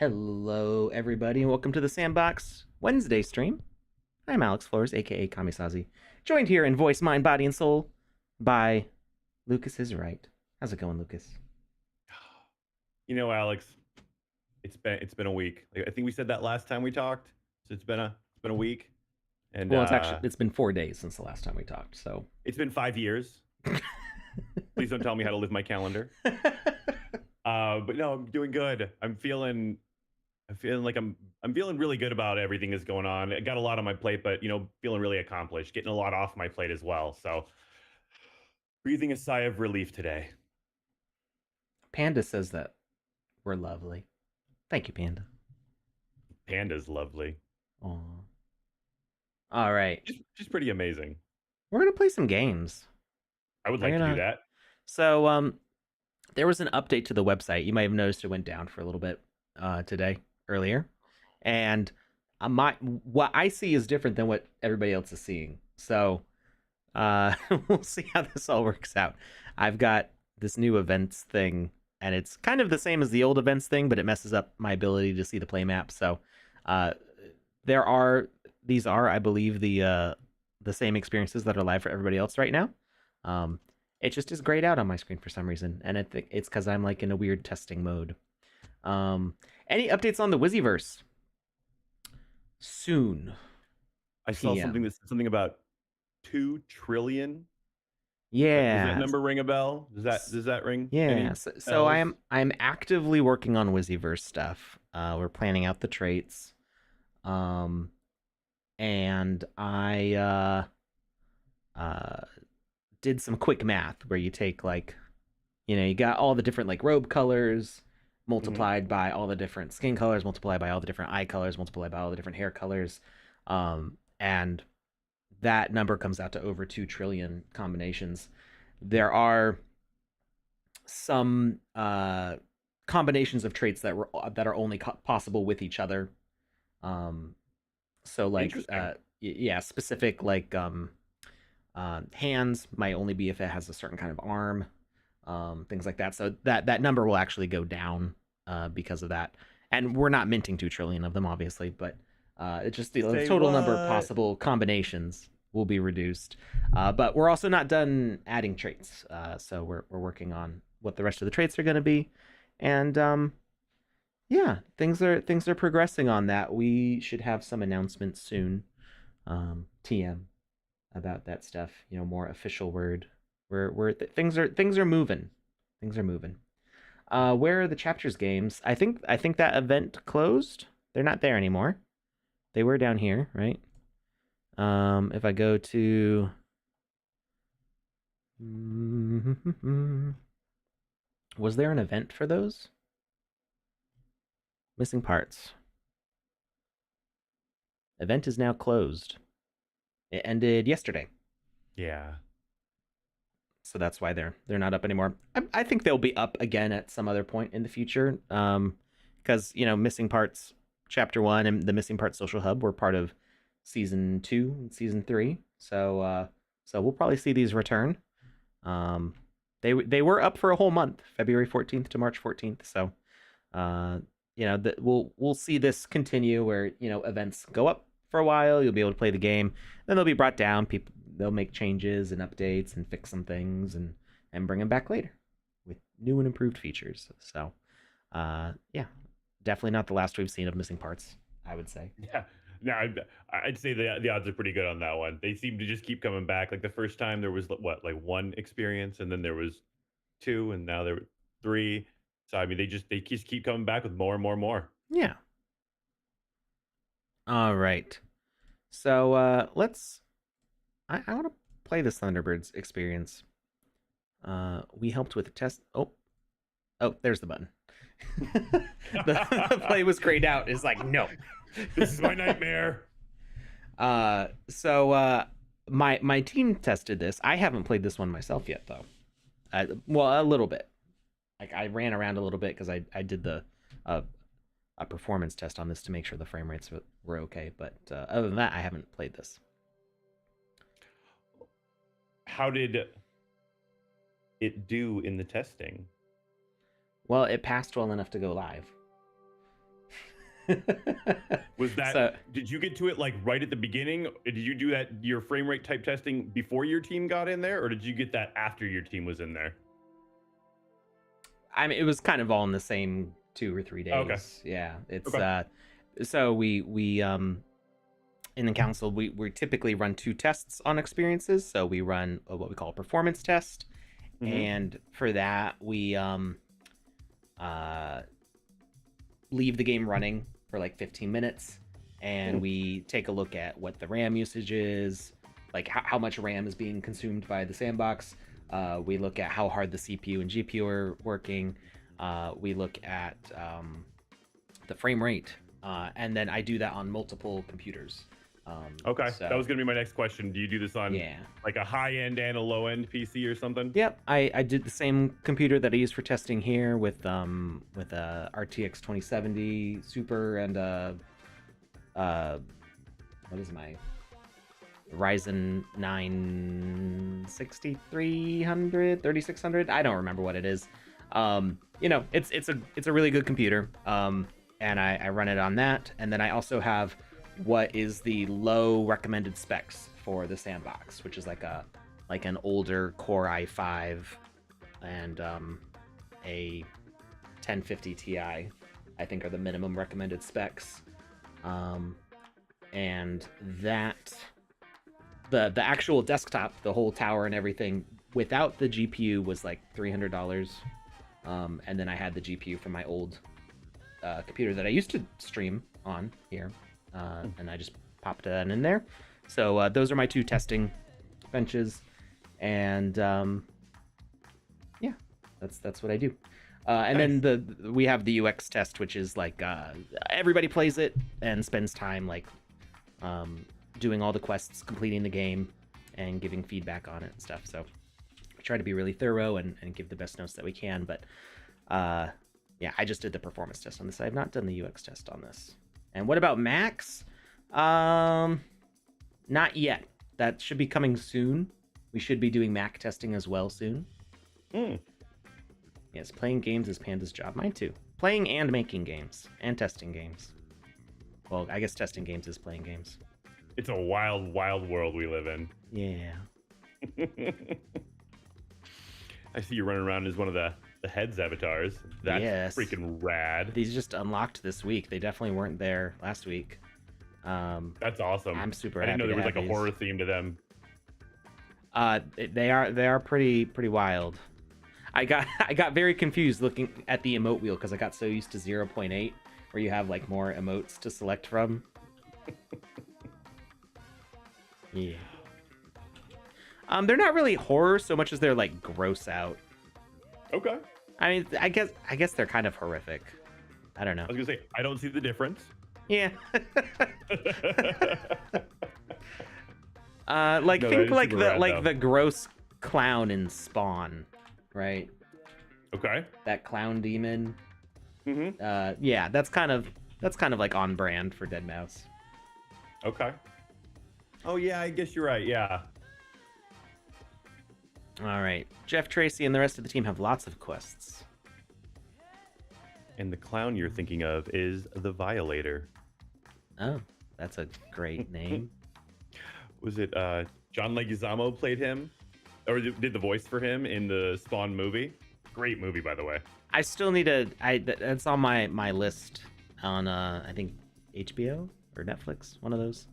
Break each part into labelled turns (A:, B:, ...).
A: Hello, everybody, and welcome to the Sandbox Wednesday stream. I'm Alex Florez, aka Kamisazi, joined here in voice, mind, body, and soul by Lucas is right. How's it going, Lucas?
B: Alex, it's been a week. Like, I think we said that last time we talked. So it's been a week, and
A: Well, it's been 4 days since the last time we talked, so
B: it's been 5 years. Please don't tell me how to live my calendar. But no, I'm doing good. I'm feeling like I'm feeling really good about everything that's going on. I got a lot on my plate, but feeling really accomplished, getting a lot off my plate as well. So breathing a sigh of relief today.
A: Panda says that we're lovely. Thank you, Panda.
B: Panda's lovely.
A: Aw. All right,
B: Just pretty amazing.
A: we're gonna play some games.
B: I would
A: We're
B: like to do
A: gonna.
B: that.
A: So, there was an update to the website. You might have noticed it went down for a little bit today, earlier, and my what I see is different than what everybody else is seeing. So we'll see how this all works out. I've got this new events thing, and it's kind of the same as the old events thing, but it messes up my ability to see the play map. So uh, there are these are, I believe, the same experiences that are live for everybody else right now. Um, it just is grayed out on my screen for some reason, and I think it's because I'm like in a weird testing mode. Um, any updates on the Wizzyverse? Soon.
B: I saw something
A: PM.
B: that said something about 2 trillion. Does that
A: Yeah.
B: number ring a bell? Does that ring
A: Yeah.
B: any
A: So
B: bells?
A: I'm actively working on Wizzyverse stuff. We're planning out the traits. Um and I did some quick math where you take like, you got all the different like robe colors
B: Hmm.
A: multiplied by all the different skin colors, multiplied by all the different eye colors, multiplied by all the different hair colors. And that number comes out to over 2 trillion combinations. There are some combinations of traits that are only possible with each other. Um, so like
B: Interesting.
A: yeah, specific like hands might only be if it has a certain kind of arm, things like that. So that number will actually go down because of that. And we're not minting 2 trillion of them, obviously, but it's just the
B: Say
A: total number of
B: what?
A: possible combinations will be reduced. But we're also not done adding traits, so we're working on what the rest of the traits are going to be, and yeah, things are progressing on that. We should have some announcements soon. TM about that stuff. More official word. Things are moving. Things are moving. Where are the chapters games? I think that event closed. They're not there anymore. They were down here, right? If I go to was there an event for those? Missing parts. Event is now closed. It ended yesterday.
B: Yeah.
A: So that's why they're not up anymore. I think they'll be up again at some other point in the future. Because missing parts chapter 1 and the missing parts social hub were part of season 2 and season 3. So we'll probably see these return. Um, they were up for a whole month, February 14th to March 14th. So uh, we'll see this continue where events go up for a while. You'll be able to play the game, then they'll be brought down. People they'll make changes and updates and fix some things and bring them back later with new and improved features. So yeah, definitely not the last we've seen of missing parts, I would say.
B: Yeah. No, I'd say the odds are pretty good on that one. They seem to just keep coming back. Like the first time there was what, like one experience, and then there was two, and now there were three. So I mean, they just keep coming back with more and more and more.
A: Yeah. All right. So let's. I want to play this Thunderbirds experience. We helped with a test. Oh, there's the button. The play was grayed out. It's like no.
B: This is my nightmare.
A: So my team tested this. I haven't played this one myself yet though. Well, a little bit. Like I ran around a little bit because I did uh, a performance test on this to make sure the frame rates were okay. But other than that, I haven't played this.
B: How did it do in the testing?
A: Well, it passed well enough to go live.
B: Was that,
A: So
B: did you get to it like right at the beginning? Did you do that, your frame rate type testing before your team got in there, or did you get that after your team was in there?
A: I mean, it was kind of all in the same 2 or 3
B: Okay.
A: days. Yeah, it's
B: Okay.
A: so we in the council we typically run 2 tests on experiences. So we run what we call a performance test,
B: Mm-hmm.
A: and for that we uh leave the game running for like 15 minutes, and we take a look at what the RAM usage is, like how much RAM is being consumed by the sandbox. We look at how hard the CPU and GPU are working. We look at the frame rate, and then I do that on multiple computers.
B: Okay.
A: So
B: That was going to be my next question. Do you do this on
A: yeah,
B: like a high end and a low end PC or something?
A: yep. I did the same computer that I used for testing here with a RTX 2070 Super and what is my Ryzen 9 6300 3600. I don't remember what it is. It's a really good computer. And I run it on that, and then I also have what is the low recommended specs for the sandbox, which is like an older Core i5 and a 1050 Ti, I think, are the minimum recommended specs. And that the actual desktop, the whole tower and everything, without the GPU was like $300. And then I had the GPU from my old computer that I used to stream on here, and I just popped that in there. So those are my 2 testing benches, and yeah, that's what I do. And
B: Nice.
A: then we have the UX test, which is like everybody plays it and spends time like doing all the quests, completing the game, and giving feedback on it and stuff. So we try to be really thorough and give the best notes that we can. But yeah, I just did the performance test on this. I have not done the UX test on this. And what about Max? Not yet. That should be coming soon. We should be doing Mac testing as well soon.
B: Mm.
A: Yes, playing games is Panda's job. Mine too. Playing and making games and testing games. Well, I guess testing games is playing games.
B: It's a wild, wild world we live in.
A: Yeah.
B: I see you running around as one of the heads avatars. That's
A: Yes.
B: freaking rad.
A: These just unlocked this week. They definitely weren't there last week.
B: That's awesome.
A: I'm super
B: I didn't know
A: happy
B: there was
A: to
B: like a
A: have
B: horror theme to them.
A: they are pretty wild. I got very confused looking at the emote wheel because I got so used to 0.8, where you have like more emotes to select from. Yeah. They're not really horror so much as they're like gross out.
B: Okay.
A: I mean, I guess they're kind of horrific. I don't know.
B: I was gonna say I don't see the difference.
A: Yeah. Like
B: No, that
A: think
B: is
A: like
B: super rad, though.
A: the gross clown in Spawn, right?
B: Okay.
A: That clown demon.
B: Mm-hmm.
A: Yeah, that's kind of like on brand for Deadmau5.
B: Okay. Oh yeah, I guess you're right. Yeah.
A: All right. Jeff Tracy and the rest of the team have lots of quests.
B: And the clown you're thinking of is the Violator.
A: Oh, that's a great name.
B: Was it John Leguizamo played him, or did the voice for him in the Spawn movie? Great movie, by the way.
A: I still need that's on my list on I think HBO or Netflix, one of those.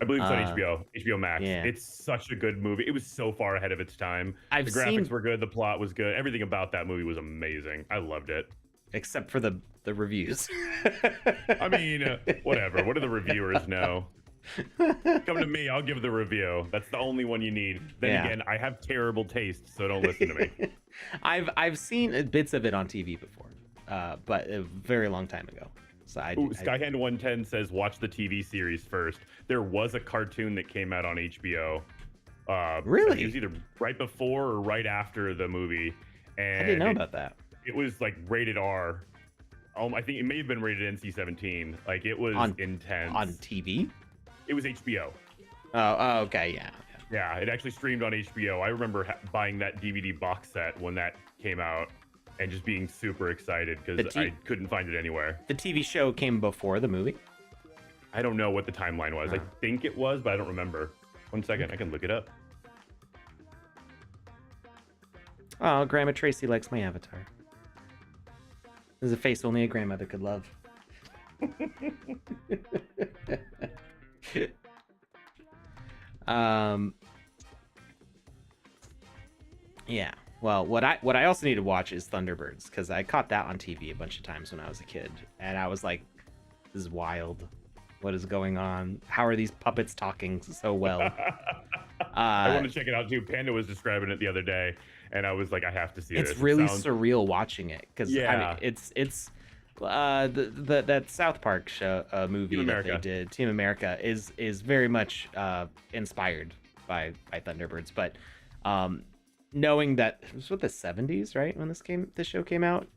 B: I believe it's on HBO Max.
A: Yeah.
B: It's such a good movie. It was so far ahead of its time.
A: I've
B: The graphics
A: seen,
B: were good. The plot was good. Everything about that movie was amazing. I loved it.
A: except for the reviews.
B: I mean, whatever. What do the reviewers know? Come to me. I'll give the review. That's the only one you need. Then
A: Yeah.
B: again, I have terrible taste, so don't listen to me.
A: I've seen bits of it on TV before, but a very long time ago. So
B: Skyhand 110 says watch the TV series first. There was a cartoon that came out on HBO.
A: Really?
B: It was either right before or right after the movie. And
A: I didn't know about that.
B: It was like rated R. I think it may have been rated NC-17. Like it was intense.
A: On TV?
B: It was HBO.
A: Oh, okay, yeah.
B: Yeah, it actually streamed on HBO. I remember buying that DVD box set when that came out. and just being super excited
A: The
B: because
A: T-
B: I couldn't find it anywhere.
A: The TV show came before the movie.
B: I don't know what the timeline was. I
A: Oh.
B: think it was, but I don't remember. 1 second, I can look it up.
A: Oh, Grandma Tracy likes my avatar. This is a face only a grandmother could love. Yeah. Well, what I also need to watch is Thunderbirds, because I caught that on TV a bunch of times when I was a kid, and I was like, "This is wild. What is going on? How are these puppets talking so well?"
B: I want to check it out too. Panda was describing it the other day, and I was like, I have to see
A: It's
B: this.
A: really
B: It sounds...
A: surreal watching it, because I
B: Yeah.
A: mean, it's that South Park show movie
B: Team
A: that
B: America.
A: they did, Team America, is very much inspired by Thunderbirds, but knowing that it was what, the 70s, right, when this show came out,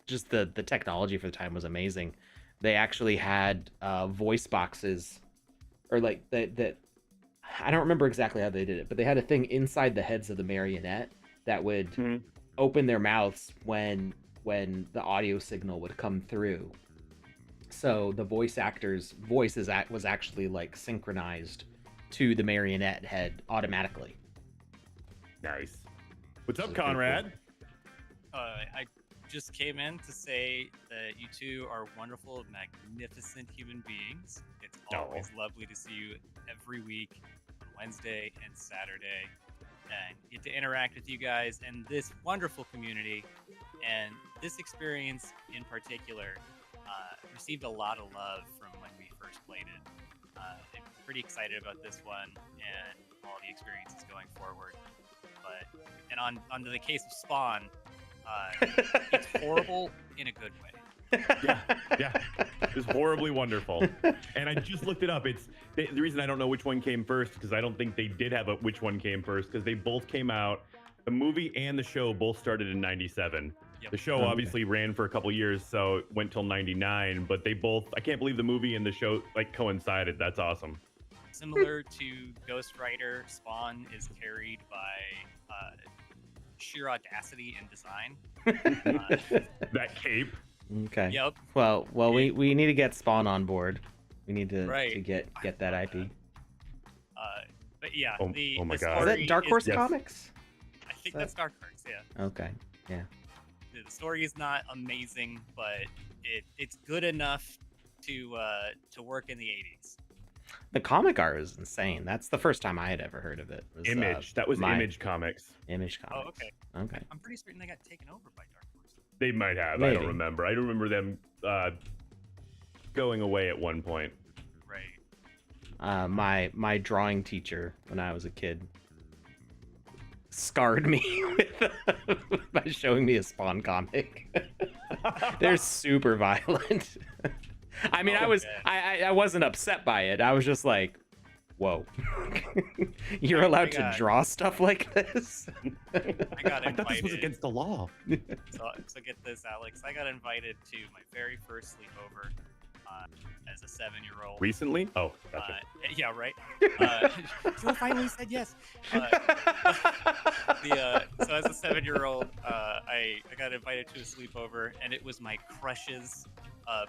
A: just the technology for the time was amazing. They actually had voice boxes, or like that I don't remember exactly how they did it, but they had a thing inside the heads of the marionette that would
B: Mhm.
A: open their mouths when the audio signal would come through. So the voice actor's voice was actually like synchronized to the marionette head automatically.
B: Nice. What's up,
A: This is pretty
B: Conrad?
C: I just came in to say that you two are wonderful, magnificent human beings. It's always lovely to see you every week on Wednesday and Saturday, and get to interact with you guys and this wonderful community. And this experience in particular received a lot of love from when we first played it. I'm pretty excited about this one and all the experiences going forward. And on the case of Spawn, it's horrible in a good way.
B: Yeah. It's horribly wonderful. And I just looked it up. It's the reason I don't know which one came first, because I don't think they did have a which one came first, because they both came out. The movie and the show both started in 97.
C: Yep.
B: The show obviously ran for a couple years, so it went till 99, but they both, I can't believe the movie and the show like coincided. That's awesome.
C: Similar to Ghost Rider, Spawn is carried by sheer audacity and design.
B: That cape.
A: Okay.
C: Yep.
A: Well, we need to get Spawn on board. We need to
C: Right.
A: get that IP.
C: But yeah,
B: Oh-
C: the
B: oh my
C: the
B: God.
A: Is
C: story
A: that Dark Horse
B: Yes.
A: Comics?
C: I think that's Dark Horse. Yeah.
A: Okay. Yeah.
C: The story is not amazing, but it's good enough to work in the 80s.
A: The comic art is insane. That's the first time I had ever heard of it. Was,
B: Image. That was
A: my-
B: Image Comics.
A: Image
C: Oh,
A: Comics.
C: okay.
A: Okay.
C: I'm pretty certain they got taken over by Dark Horse.
B: They might have. I
A: Maybe.
B: don't remember. I remember them going away at one point.
C: Right.
A: My drawing teacher when I was a kid scarred me by showing me a Spawn comic. They're super violent. I mean,
C: Okay.
A: I wasn't upset by it. I was just like, whoa. You're allowed to
C: God.
A: draw stuff like this?
C: I got
B: I thought this was
C: invited.
B: against the law.
C: So get this, Alex. I got invited to my very first sleepover as a 7-year-old.
B: Recently? Oh, gotcha.
C: Yeah, right. Joe finally said yes. So as a 7-year-old, I got invited to a sleepover, and it was my crush's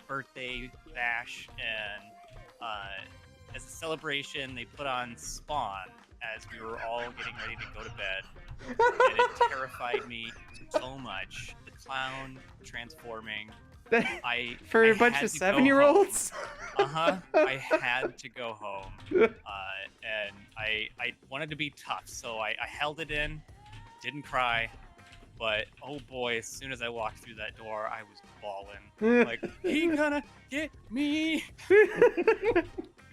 C: birthday bash, and as a celebration, they put on Spawn as we were all getting ready to go to bed, and it terrified me so much. The clown transforming.
A: For a
C: I
A: bunch
C: had
A: of
C: to go
A: 7-year-olds?
C: I had to go home, and I wanted to be tough, so I held it in, didn't cry, but oh boy, as soon as I walked through that door, I was bawling, like, he gonna get me.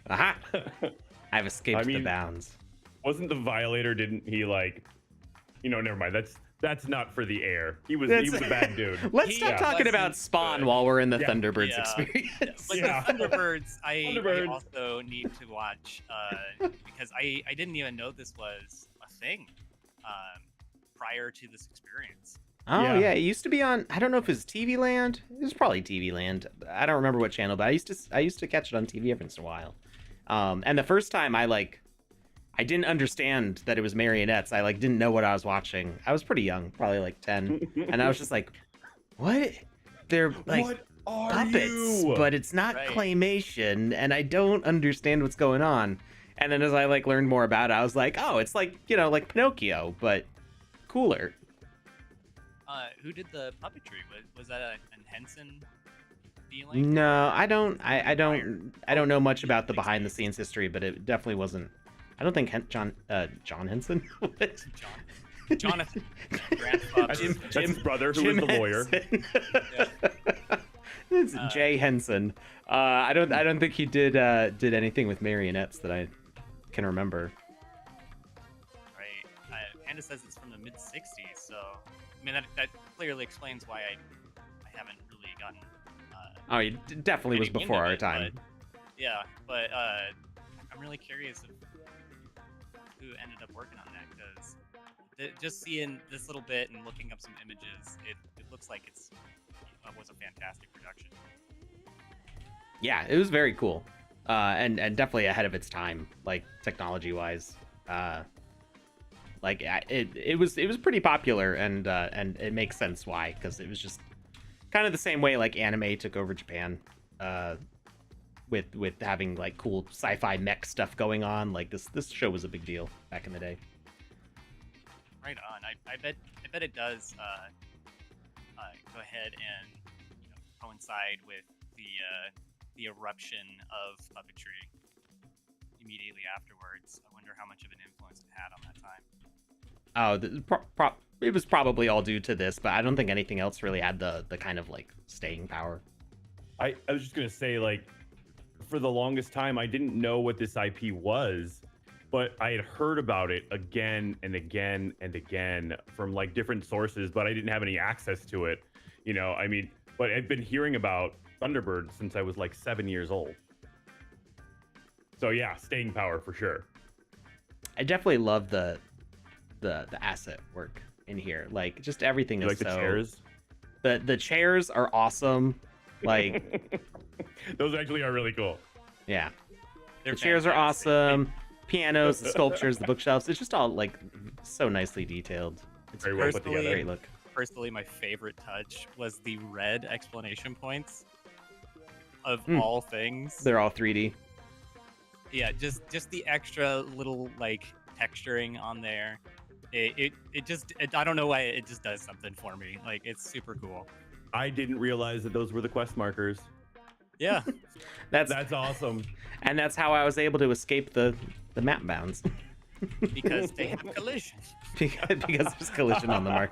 A: Aha! I've escaped
B: I mean-
A: the bounds.
B: Wasn't the Violator? Didn't he like? Never mind. That's not for the air. He was
A: That's-
B: a bad dude.
A: Let's
C: He
A: stop talking about
C: wasn't
A: Spawn
C: good.
A: while we're in the
B: Yeah.
A: Thunderbirds
C: Yeah.
A: experience.
C: Like
B: Yeah.
C: the Thunderbirds, I
B: Thunderbirds.
C: also need to watch because I didn't even know this was a thing prior to this experience.
A: Oh
B: Yeah.
A: yeah, it used to be on. I don't know if it was TV Land. It was probably TV Land. I don't remember what channel, but I used to catch it on TV every once in a while. And the first time I I didn't understand that it was marionettes. I like didn't know what I was watching. I was pretty young, probably like 10, and I was just like, "What? They're like
B: What are
A: puppets,
B: you?
A: but it's not
C: Right.
A: claymation, and I don't understand what's going on." And then as I like learned more about it, I was like, "Oh, it's like like Pinocchio, but cooler."
C: Who did the puppetry? Was that an Henson feeling?
A: No,
C: or
A: I don't.
C: was it
A: I
C: Wire?
A: don't know much
C: He's a
A: about the
C: big
A: behind the
C: space.
A: scenes history, but it definitely wasn't. I don't think John Henson. What?
C: Jonathan. Grandfather.
B: That's his brother, who is the lawyer.
A: It's Jay Henson. I don't think he did anything with marionettes that I can remember.
C: Right. Panda says it's from the mid '60s, so I mean that clearly explains why I haven't really gotten.
A: Oh, it definitely was
C: any wind
A: before
C: of
A: our
C: it,
A: time.
C: but I'm really curious of who ended up working on that, because just seeing this little bit and looking up some images, it looks like it was a fantastic production.
A: Yeah, it was very cool, and definitely ahead of its time, like technology wise. It was pretty popular, and it makes sense why, because it was just kind of the same way like anime took over Japan, with having like cool sci-fi mech stuff going on. Like this show was a big deal back in the day.
C: Right on. I bet it does go ahead and coincide with the eruption of puppetry immediately afterwards. I wonder how much of an influence it had on that time.
A: Oh, it was probably all due to this, but I don't think anything else really had the kind of like staying power.
B: I was just gonna say, like, for the longest time, I didn't know what this IP was, but I had heard about it again and again and again from like different sources, but I didn't have any access to it. I mean, but I've been hearing about Thunderbird since I was like 7 years old. So yeah, staying power for sure.
A: I definitely love the asset work in here. Like just everything
B: You
A: is
B: like the
A: so
B: chairs?
A: the chairs are awesome. Like
B: Those actually are really cool.
A: yeah.
C: They're
A: The chairs are
C: fantastic.
A: awesome. Pianos, the sculptures, the bookshelves. It's just all like so nicely detailed. It's
B: Very well put
C: Personally-
B: together.
A: great look.
C: Personally, my favorite touch was the red explanation points of
A: Mm.
C: all things.
A: They're all 3D.
C: Yeah, just the extra little like texturing on there. It just I don't know why it just does something for me. Like it's super cool.
B: I didn't realize that those were the quest markers.
C: Yeah.
B: That's awesome.
A: And that's how I was able to escape the map bounds.
C: Because they have collision.
A: because there's collision on the mark.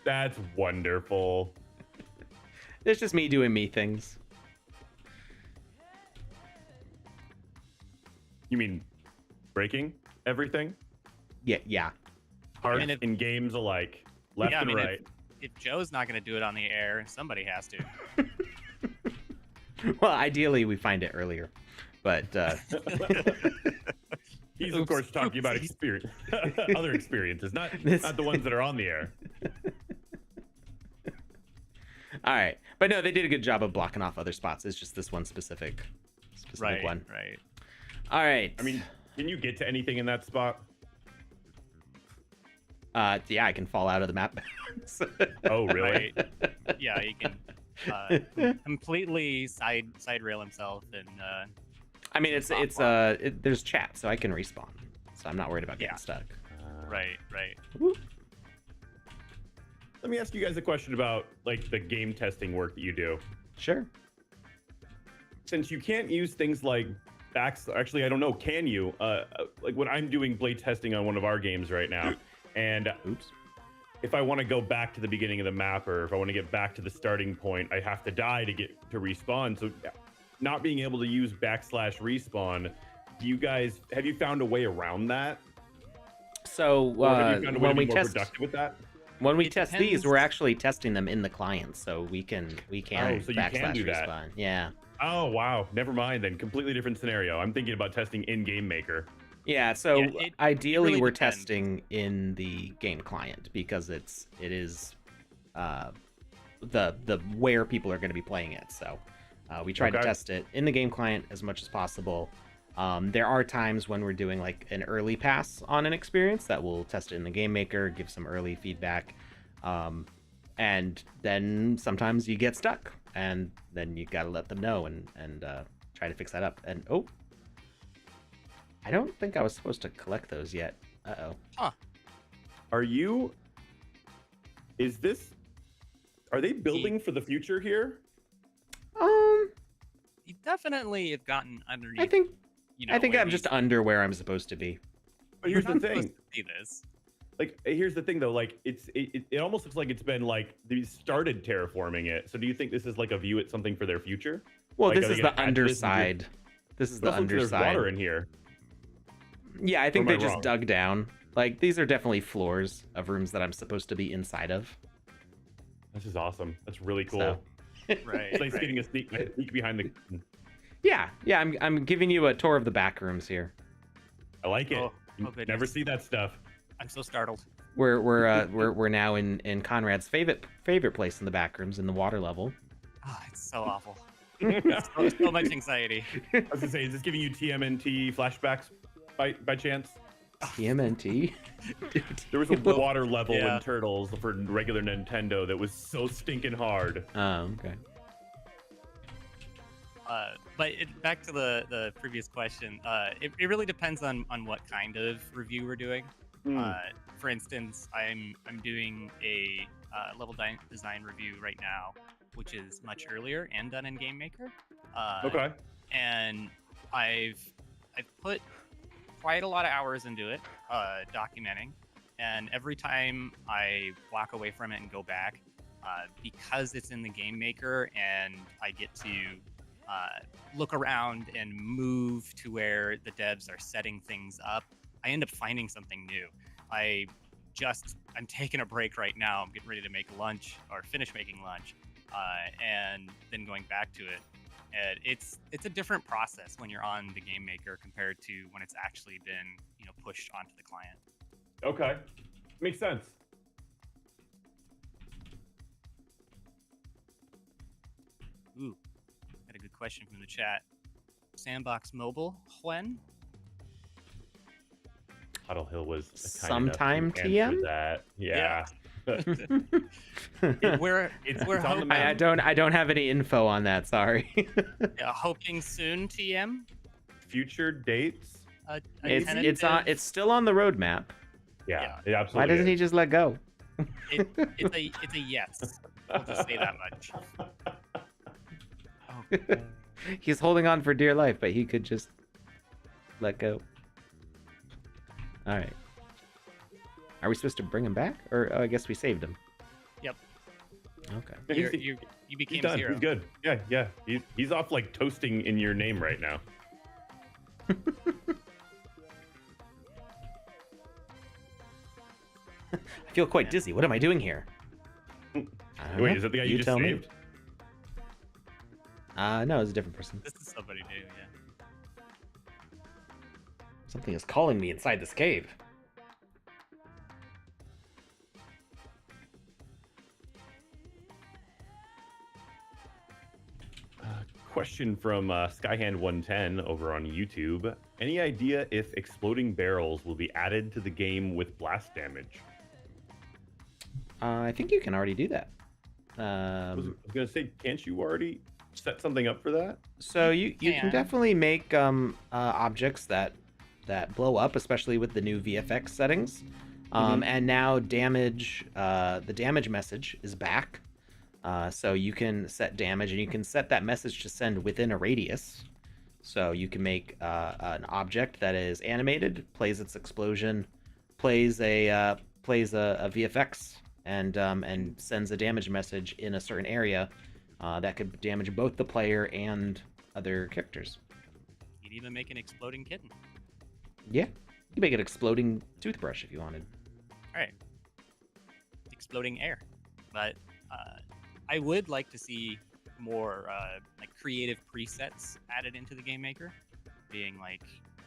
B: That's wonderful.
A: It's just me doing me things.
B: You mean breaking everything?
A: Yeah.
B: Hearts
C: And if-
B: in games alike, left
C: Yeah, I
B: and
C: mean,
B: right.
C: If Joe's not going to do it on the air, somebody has to.
A: Well, ideally we find it earlier, but
B: He's of course talking about experience, other experiences, not the ones that are on the air.
A: all right. But no, they did a good job of blocking off other spots. It's just this one specific
C: Right.
A: one.
C: Right.
A: All right.
B: I mean, can you get to anything in that spot?
A: Yeah, I can fall out of the map.
B: Oh, really?
C: Right. Yeah, he can completely side rail himself and
A: I mean, there's chat, so I can respawn. So I'm not worried about getting
C: Yeah.
A: stuck.
C: right.
B: Let me ask you guys a question about like the game testing work that you do.
A: Sure.
B: Since you can't use things like actually, I don't know, can you? Like when I'm doing blade testing on one of our games right now, and
A: Oops.
B: if I want to go back to the beginning of the map, or if I want to get back to the starting point, I have to die to get to respawn. So not being able to use /respawn, have you found a way around that?
A: So
B: Or have you found a way
A: when
B: to
A: we
B: be more
A: test
B: productive with that?
A: when we
C: It
A: test
C: depends.
A: these, we're actually testing them in the client, so we can
B: Oh, so you can do that.
A: respawn. Yeah.
B: Oh wow, never mind then. Completely different scenario. I'm thinking about testing in Game Maker.
A: Yeah, so
C: Yeah, it
A: ideally
C: really
A: we're
C: depends.
A: testing in the game client because it is the where people are going to be playing it. So we try to
B: Okay.
A: test it in the game client as much as possible. There are times when we're doing like an early pass on an experience that we'll test it in the game maker, give some early feedback, and then sometimes you get stuck, and then you gotta let them know and try to fix that up. And oh, I don't think I was supposed to collect those yet. Uh-oh.
C: Huh.
B: Are they building for the future here?
C: You definitely have gotten underneath.
A: I think
C: where
A: I'm just under where I'm supposed to be.
B: But here's the
C: You're not supposed
B: thing.
C: to see this.
B: Like, here's the thing though. Like, it almost looks like it's been like they started terraforming it. So do you think this is like a view at something for their future?
A: Well,
B: Like,
A: this
B: are
A: is
B: they
A: the
B: gonna add to this and do-
A: underside. This is the
B: Also, there's
A: underside.
B: water in here.
A: Yeah, I think
B: Or
A: they
B: am I
A: just
B: wrong?
A: dug down. Like, these are definitely floors of rooms that I'm supposed to be inside of.
B: This is awesome. That's really cool.
A: So-
C: Right.
B: It's like
C: right.
B: getting a sneak behind the.
A: Yeah, I'm giving you a tour of the back rooms here.
B: I like it.
C: Oh,
B: You
C: goodness.
B: never see that stuff.
C: I'm so startled.
A: We're now in Conrad's favorite place in the back rooms in the water level.
C: Oh, it's so awful.
B: I
C: So much anxiety.
B: was gonna say, is this giving you TMNT flashbacks by chance?
A: TMNT.
B: There was a water level
C: Yeah.
B: in Turtles for regular Nintendo that was so stinking hard.
A: Oh, okay.
C: But back to the previous question. It really depends on what kind of review we're doing. For instance, I'm doing a level design review right now, which is much earlier and done in Game Maker.
B: Okay.
C: And I've put quite a lot of hours into it, documenting. And every time I walk away from it and go back, because it's in the Game Maker and I get to look around and move to where the devs are setting things up, I end up finding something new. I'm taking a break right now. I'm getting ready to make lunch or finish making lunch, and then going back to it. And it's a different process when you're on the Game Maker compared to when it's actually been pushed onto the client.
B: Okay. Makes sense.
C: Ooh, got a good question from the chat. Sandbox Mobile, when?
B: Huddle Hill was
A: Sometime
B: kind enough to
A: TM?
B: answer that. Yeah.
C: We're
B: It's
C: on the
B: hoping-
C: map.
A: I don't have any info on that. Sorry.
C: Hoping soon, TM.
B: Future dates.
C: A
A: it's
C: tentative-
A: it's still on the roadmap.
B: Yeah, it absolutely.
A: Why doesn't he
B: is.
A: just let go?
C: it's a yes. I'll just say that much. Oh,
A: He's holding on for dear life, but he could just let go. All right. Are we supposed to bring him back, or I guess we saved him?
C: Yep.
A: Okay.
B: Yeah,
C: you became
B: He's done.
C: zero.
B: He's good. Yeah. He's off like toasting in your name right now.
A: I feel quite dizzy. What am I doing here? I don't
B: Wait,
A: know.
B: is that the guy you just
A: tell me.
B: saved?
A: No, it's a different person.
C: This is somebody new, yeah.
A: Something is calling me inside this cave.
B: Question from Skyhand110 over on YouTube. Any idea if exploding barrels will be added to the game with blast damage?
A: I think you can already do that.
B: I was gonna say, can't you already set something up for that?
A: So you can
C: can.
A: definitely make objects that blow up, especially with the new VFX settings. And now the damage message is back. So you can set damage, and you can set that message to send within a radius. So you can make an object that is animated, plays its explosion, plays a VFX, and sends a damage message in a certain area that could damage both the player and other characters.
C: You'd even make an exploding kitten.
A: Yeah, you could make an exploding toothbrush if you wanted.
C: All right. Exploding air. But I would like to see more like creative presets added into the Game Maker. Being like,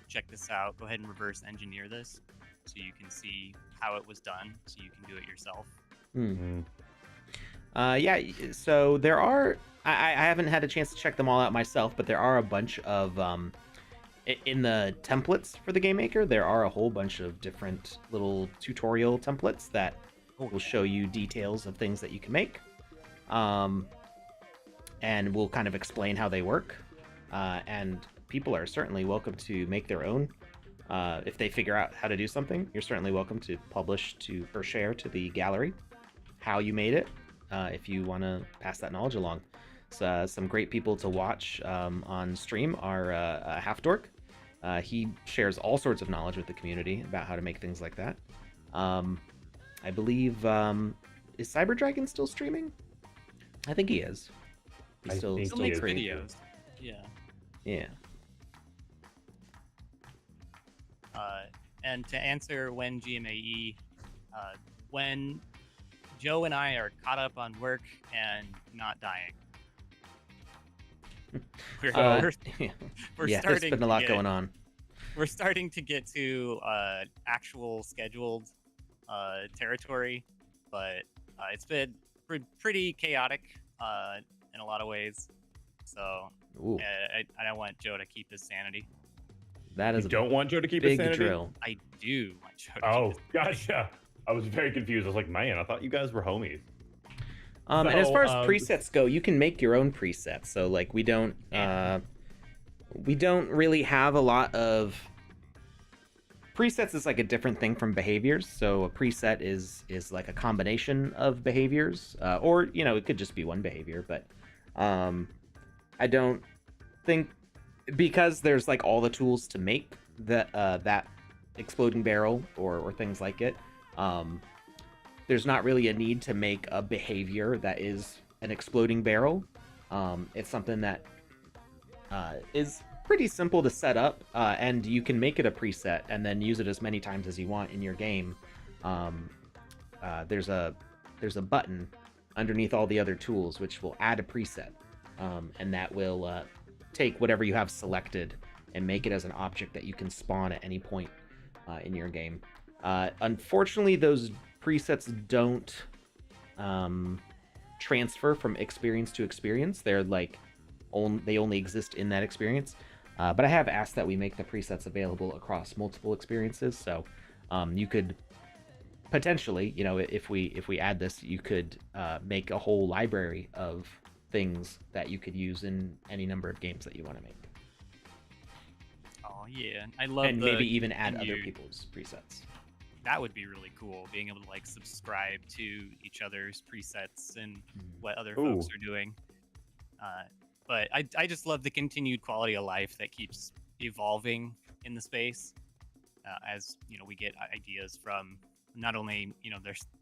C: check this out, go ahead and reverse engineer this so you can see how it was done, so you can do it yourself.
A: Yeah, so there are. I haven't had a chance to check them all out myself, but there are a bunch of in the templates for the Game Maker, there are a whole bunch of different little tutorial templates that will show you details of things that you can make, and will kind of explain how they work. And people are certainly welcome to make their own. If they figure out how to do something, you're certainly welcome to publish or share to the gallery how you made it, if you want to pass that knowledge along. So, some great people to watch on stream are Half Dork. He shares all sorts of knowledge with the community about how to make things like that. I believe, is Cyberdragon still streaming? I think he is. He's still
C: makes
A: creating
C: videos. Yeah.
A: Yeah.
C: And to answer when GMAE, when Joe and I are caught up on work and not dying. We're
A: Yeah,
C: starting
A: there's been a lot going on.
C: We're starting to get to actual scheduled territory, but it's been pretty chaotic in a lot of ways. So I don't want Joe to keep his sanity.
A: That is
B: You don't want Joe to keep his
A: big
B: sanity?
A: drill.
C: I do want Joe to
B: Oh,
C: keep his
B: gotcha. I was very confused. I was like, man, I thought you guys were homies.
A: And as far as
B: So,
A: presets go, you can make your own presets. So like we don't really have a lot of presets. Is like a different thing from behaviors. So a preset is like a combination of behaviors, or it could just be one behavior. But I don't think, because there's like all the tools to make that exploding barrel or things like it. There's not really a need to make a behavior that is an exploding barrel. It's something that is pretty simple to set up, and you can make it a preset and then use it as many times as you want in your game. There's a button underneath all the other tools which will add a preset, and that will take whatever you have selected and make it as an object that you can spawn at any point in your game. Unfortunately, those presets don't transfer from experience to experience. They're like they only exist in that experience. But I have asked that we make the presets available across multiple experiences. So you could potentially, if we add this, you could make a whole library of things that you could use in any number of games that you want to make.
C: Oh yeah, I love.
A: And maybe even add other people's presets.
C: That would be really cool, being able to like subscribe to each other's presets and what other folks are doing. But I just love the continued quality of life that keeps evolving in the space, as we get ideas from not only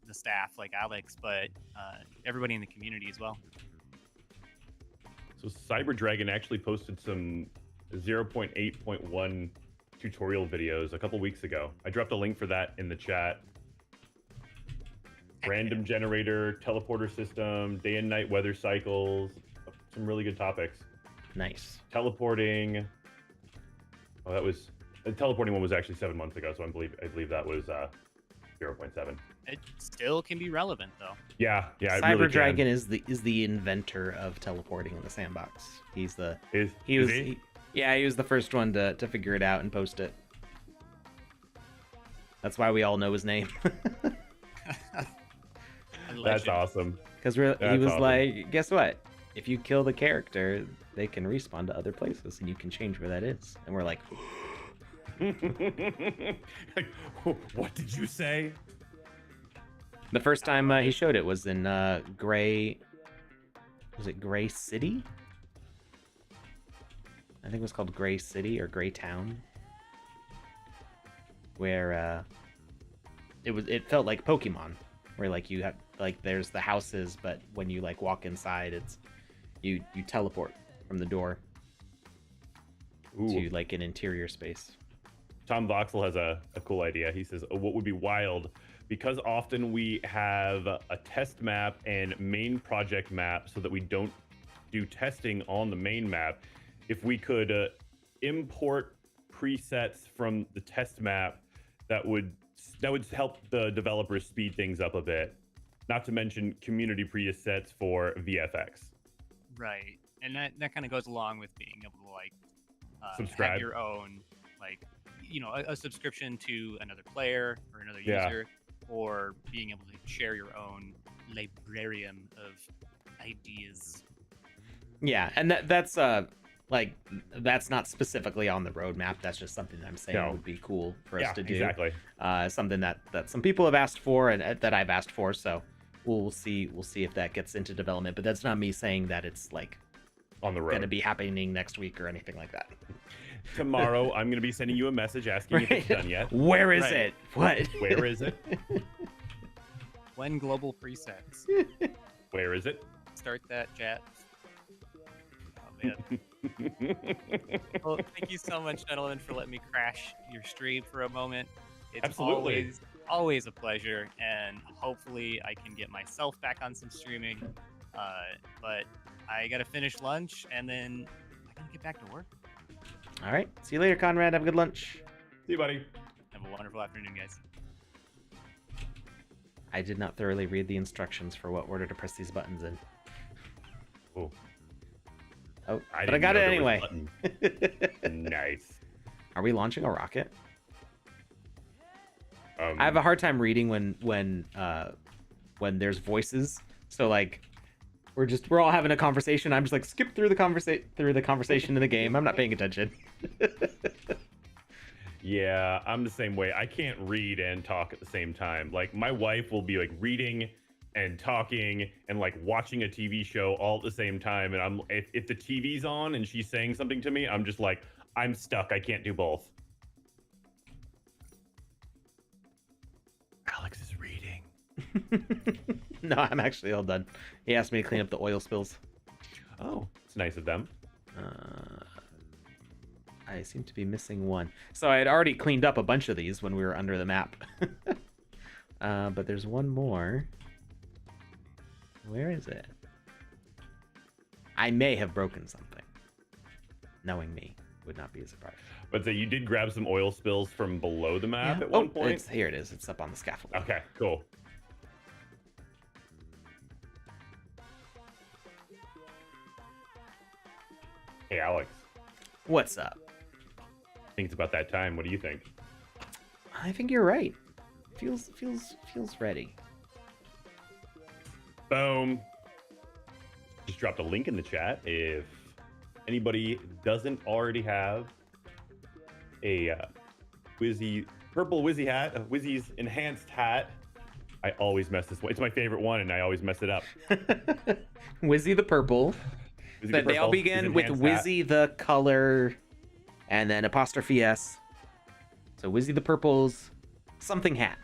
C: the staff like Alex, but everybody in the community as well.
B: So Cyberdragon actually posted some 0.8.1 tutorial videos a couple weeks ago. I dropped a link for that in the chat. Random generator, teleporter system, day and night weather cycles, some really good topics.
A: Nice.
B: Teleporting. Oh, that was the teleporting one was actually 7 months ago, so I believe that was 0.7.
C: It still can be relevant though.
B: Yeah.
A: Cyberdragon is the inventor of teleporting in the sandbox. He was the first one to figure it out and post it. That's why we all know his name.
B: That's awesome.
A: Because he was awesome. Like, guess what? If you kill the character, they can respawn to other places, and you can change where that is. And we're like,
B: what did you say?
A: The first time he showed it was in Gray. Was it Gray City? I think it was called Gray City or Gray Town, where it felt like Pokemon, where like you have like there's the houses, but when you like walk inside, it's you teleport from the door to like an interior space.
B: Tom Voxel has a cool idea. He says, what would be wild, because often we have a test map and main project map so that we don't do testing on the main map. If we could import presets from the test map, that would help the developers speed things up a bit. Not to mention community presets for VFX.
C: Right, and that kind of goes along with being able to like
B: Subscribe.
C: have your own, like, a subscription to another player or another
B: Yeah.
C: user, or being able to share your own librarian of ideas.
A: Yeah, and that's that's not specifically on the roadmap. That's just something that I'm saying
B: No.
A: would be cool for us to do.
B: Exactly.
A: Something that some people have asked for and that I've asked for. So we'll see if that gets into development. But that's not me saying that it's like
B: On the road.
A: going to be happening next week or anything like that.
B: Tomorrow, I'm going to be sending you a message asking if it's done yet.
A: Where is
B: Right.
A: it? What?
B: Where is it?
C: When global presets.
B: Where is it?
C: Start that chat. Oh, man. Well, thank you so much, gentlemen, for letting me crash your stream for a moment. It's
B: Absolutely.
C: always a pleasure, and hopefully I can get myself back on some streaming. But I gotta finish lunch, and then I gotta get back to work.
A: All right. See you later, Conrad. Have a good lunch.
B: See you, buddy.
C: Have a wonderful afternoon, guys.
A: I did not thoroughly read the instructions for what order to press these buttons in.
B: Oh,
A: Oh, but I
B: didn't
A: got
B: know
A: it
B: there
A: anyway.
B: was a button. Nice.
A: Are we launching a rocket?
B: Um,
A: I have a hard time reading when there's voices. So like we're all having a conversation. I'm just like skip through the conversation in the game. I'm not paying attention.
B: Yeah, I'm the same way. I can't read and talk at the same time. Like my wife will be like reading and talking and like watching a TV show all at the same time. And if the TV's on and she's saying something to me, I'm just like, I'm stuck. I can't do both. Alex is reading.
A: No, I'm actually all done. He asked me to clean up the oil spills.
B: Oh, it's nice of them.
A: I seem to be missing one. So I had already cleaned up a bunch of these when we were under the map. But there's one more. Where is it? I may have broken something. Knowing me, would not be a surprise.
B: But so you did grab some oil spills from below the map at one point?
A: Here it is. It's up on the scaffold.
B: Okay, cool. Hey, Alex.
A: What's up?
B: I think it's about that time. What do you think?
A: I think you're right. Feels ready.
B: Boom. Just dropped a link in the chat. If anybody doesn't already have a purple Wizzy hat, a Wizzy's enhanced hat, I always mess this one. It's my favorite one, and I always mess it up.
A: Wizzy the purple.
B: Wizzy
A: But
B: the
A: they all
B: purple,
A: begin
B: his
A: with
B: enhanced hat.
A: Wizzy the color, and then apostrophe S. So Wizzy the purple's something hat,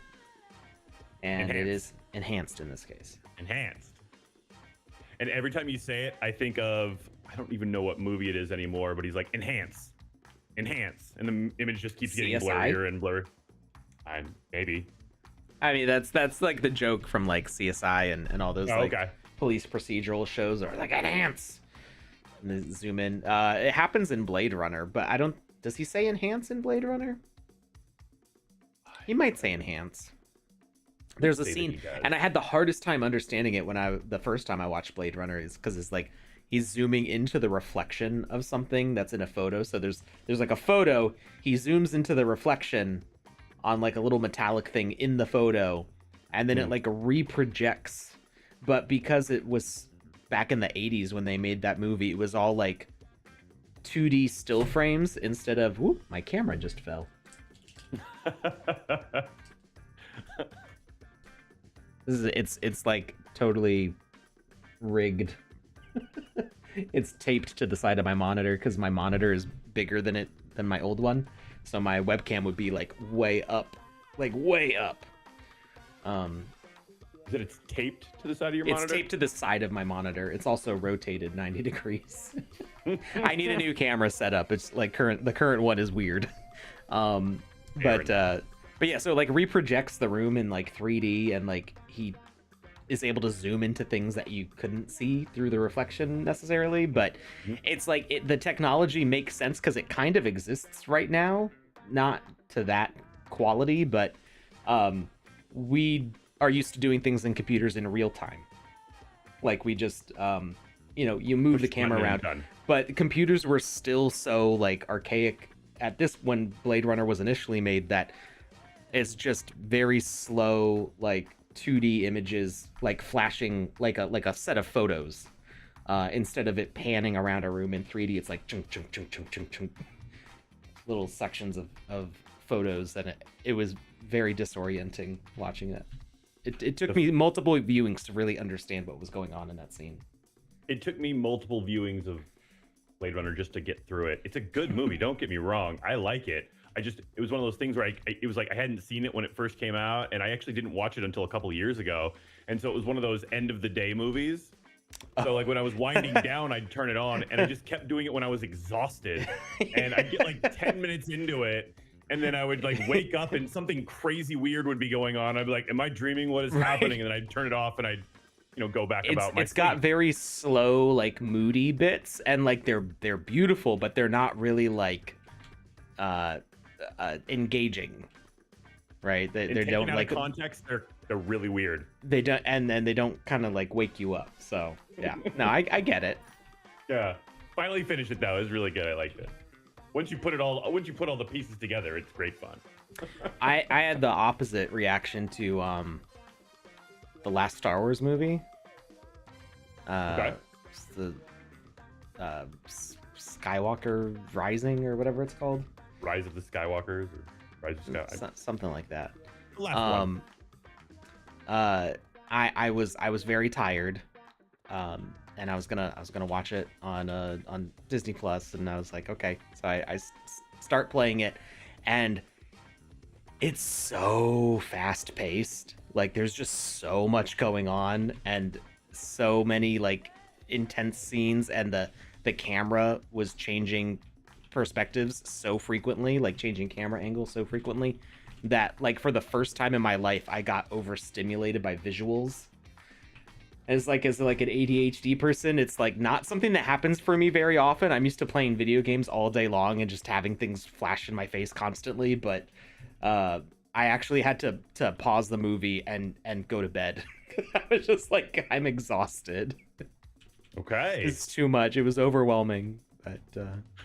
A: and it is enhanced in this case.
B: Enhanced. And every time you say it, I think of, I don't even know what movie it is anymore, but he's like, enhance. Enhance. And the image just keeps getting
A: CSI?
B: blurrier and blurrier. Maybe.
A: I mean, that's like the joke from like CSI and all those like
B: Okay.
A: police procedural shows are like enhance. And they zoom in. It happens in Blade Runner, but I don't. Does he say enhance in Blade Runner? He might say enhance. There's a
B: Say that
A: scene,
B: he does.
A: and I had the hardest time understanding it the first time I watched Blade Runner, is because it's like he's zooming into the reflection of something that's in a photo. So there's like a photo. He zooms into the reflection on like a little metallic thing in the photo, and then it like reprojects. But because it was back in the 80s when they made that movie, it was all like 2D still frames instead of whoop, my camera just fell. It's like totally rigged. It's taped to the side of my monitor because my monitor is bigger than my old one, so my webcam would be like way up.
B: That it's taped to the side of your monitor?
A: It's taped to the side of my monitor. It's also rotated 90 degrees. I need a new camera setup. It's like the current one is weird. But yeah, so like reprojects the room in like 3D, and like he is able to zoom into things that you couldn't see through the reflection necessarily. But it's like the technology makes sense because it kind of exists right now, not to that quality, but we are used to doing things in computers in real time. Like we just you move the
B: Push
A: camera
B: button and
A: around,
B: done.
A: but computers were still so like archaic at this when Blade Runner was initially made that it's just very slow, like 2D images, like flashing like a set of photos. Instead of it panning around a room in 3D, it's like chunk, chunk, chunk, chunk, chunk, chunk, little sections of photos, and it was very disorienting watching it. It took me multiple viewings to really understand what was going on in that scene.
B: It took me multiple viewings of Blade Runner just to get through it. It's a good movie. Don't get me wrong. I like it. It was one of those things where it was like I hadn't seen it when it first came out, and I actually didn't watch it until a couple of years ago. And so it was one of those end of the day movies. So like when I was winding down, I'd turn it on, and I just kept doing it when I was exhausted. And I'd get like 10 minutes into it, and then I would like wake up and something crazy weird would be going on. I'd be like, am I dreaming? What is happening? And then I'd turn it off and I'd go back about my
A: It's got very slow, like moody bits, and like they're beautiful, but they're not really like engaging, right? They don't
B: out
A: like
B: of context. They're really weird.
A: They don't, and then they don't kind of like wake you up. So yeah, no, I get it.
B: Yeah, finally finished it though. It was really good. I liked it. Once you put all the pieces together, it's great fun.
A: I had the opposite reaction to the last Star Wars movie.
B: Okay.
A: It's the Skywalker Rising or whatever it's called.
B: Rise of the Skywalkers or Rise of Sky.
A: Something like that.
B: The last one.
A: I was very tired. And I was gonna watch it on Disney Plus, and I was like, okay. So I start playing it, and it's so fast paced. Like there's just so much going on, and so many like intense scenes, and the camera was changing perspectives so frequently, like changing camera angles so frequently, that like for the first time in my life, I got overstimulated by visuals. As like an ADHD person, it's like not something that happens for me very often. I'm used to playing video games all day long and just having things flash in my face constantly, but I actually had to pause the movie and go to bed. I was just like, I'm exhausted.
B: Okay.
A: It's too much. It was overwhelming. But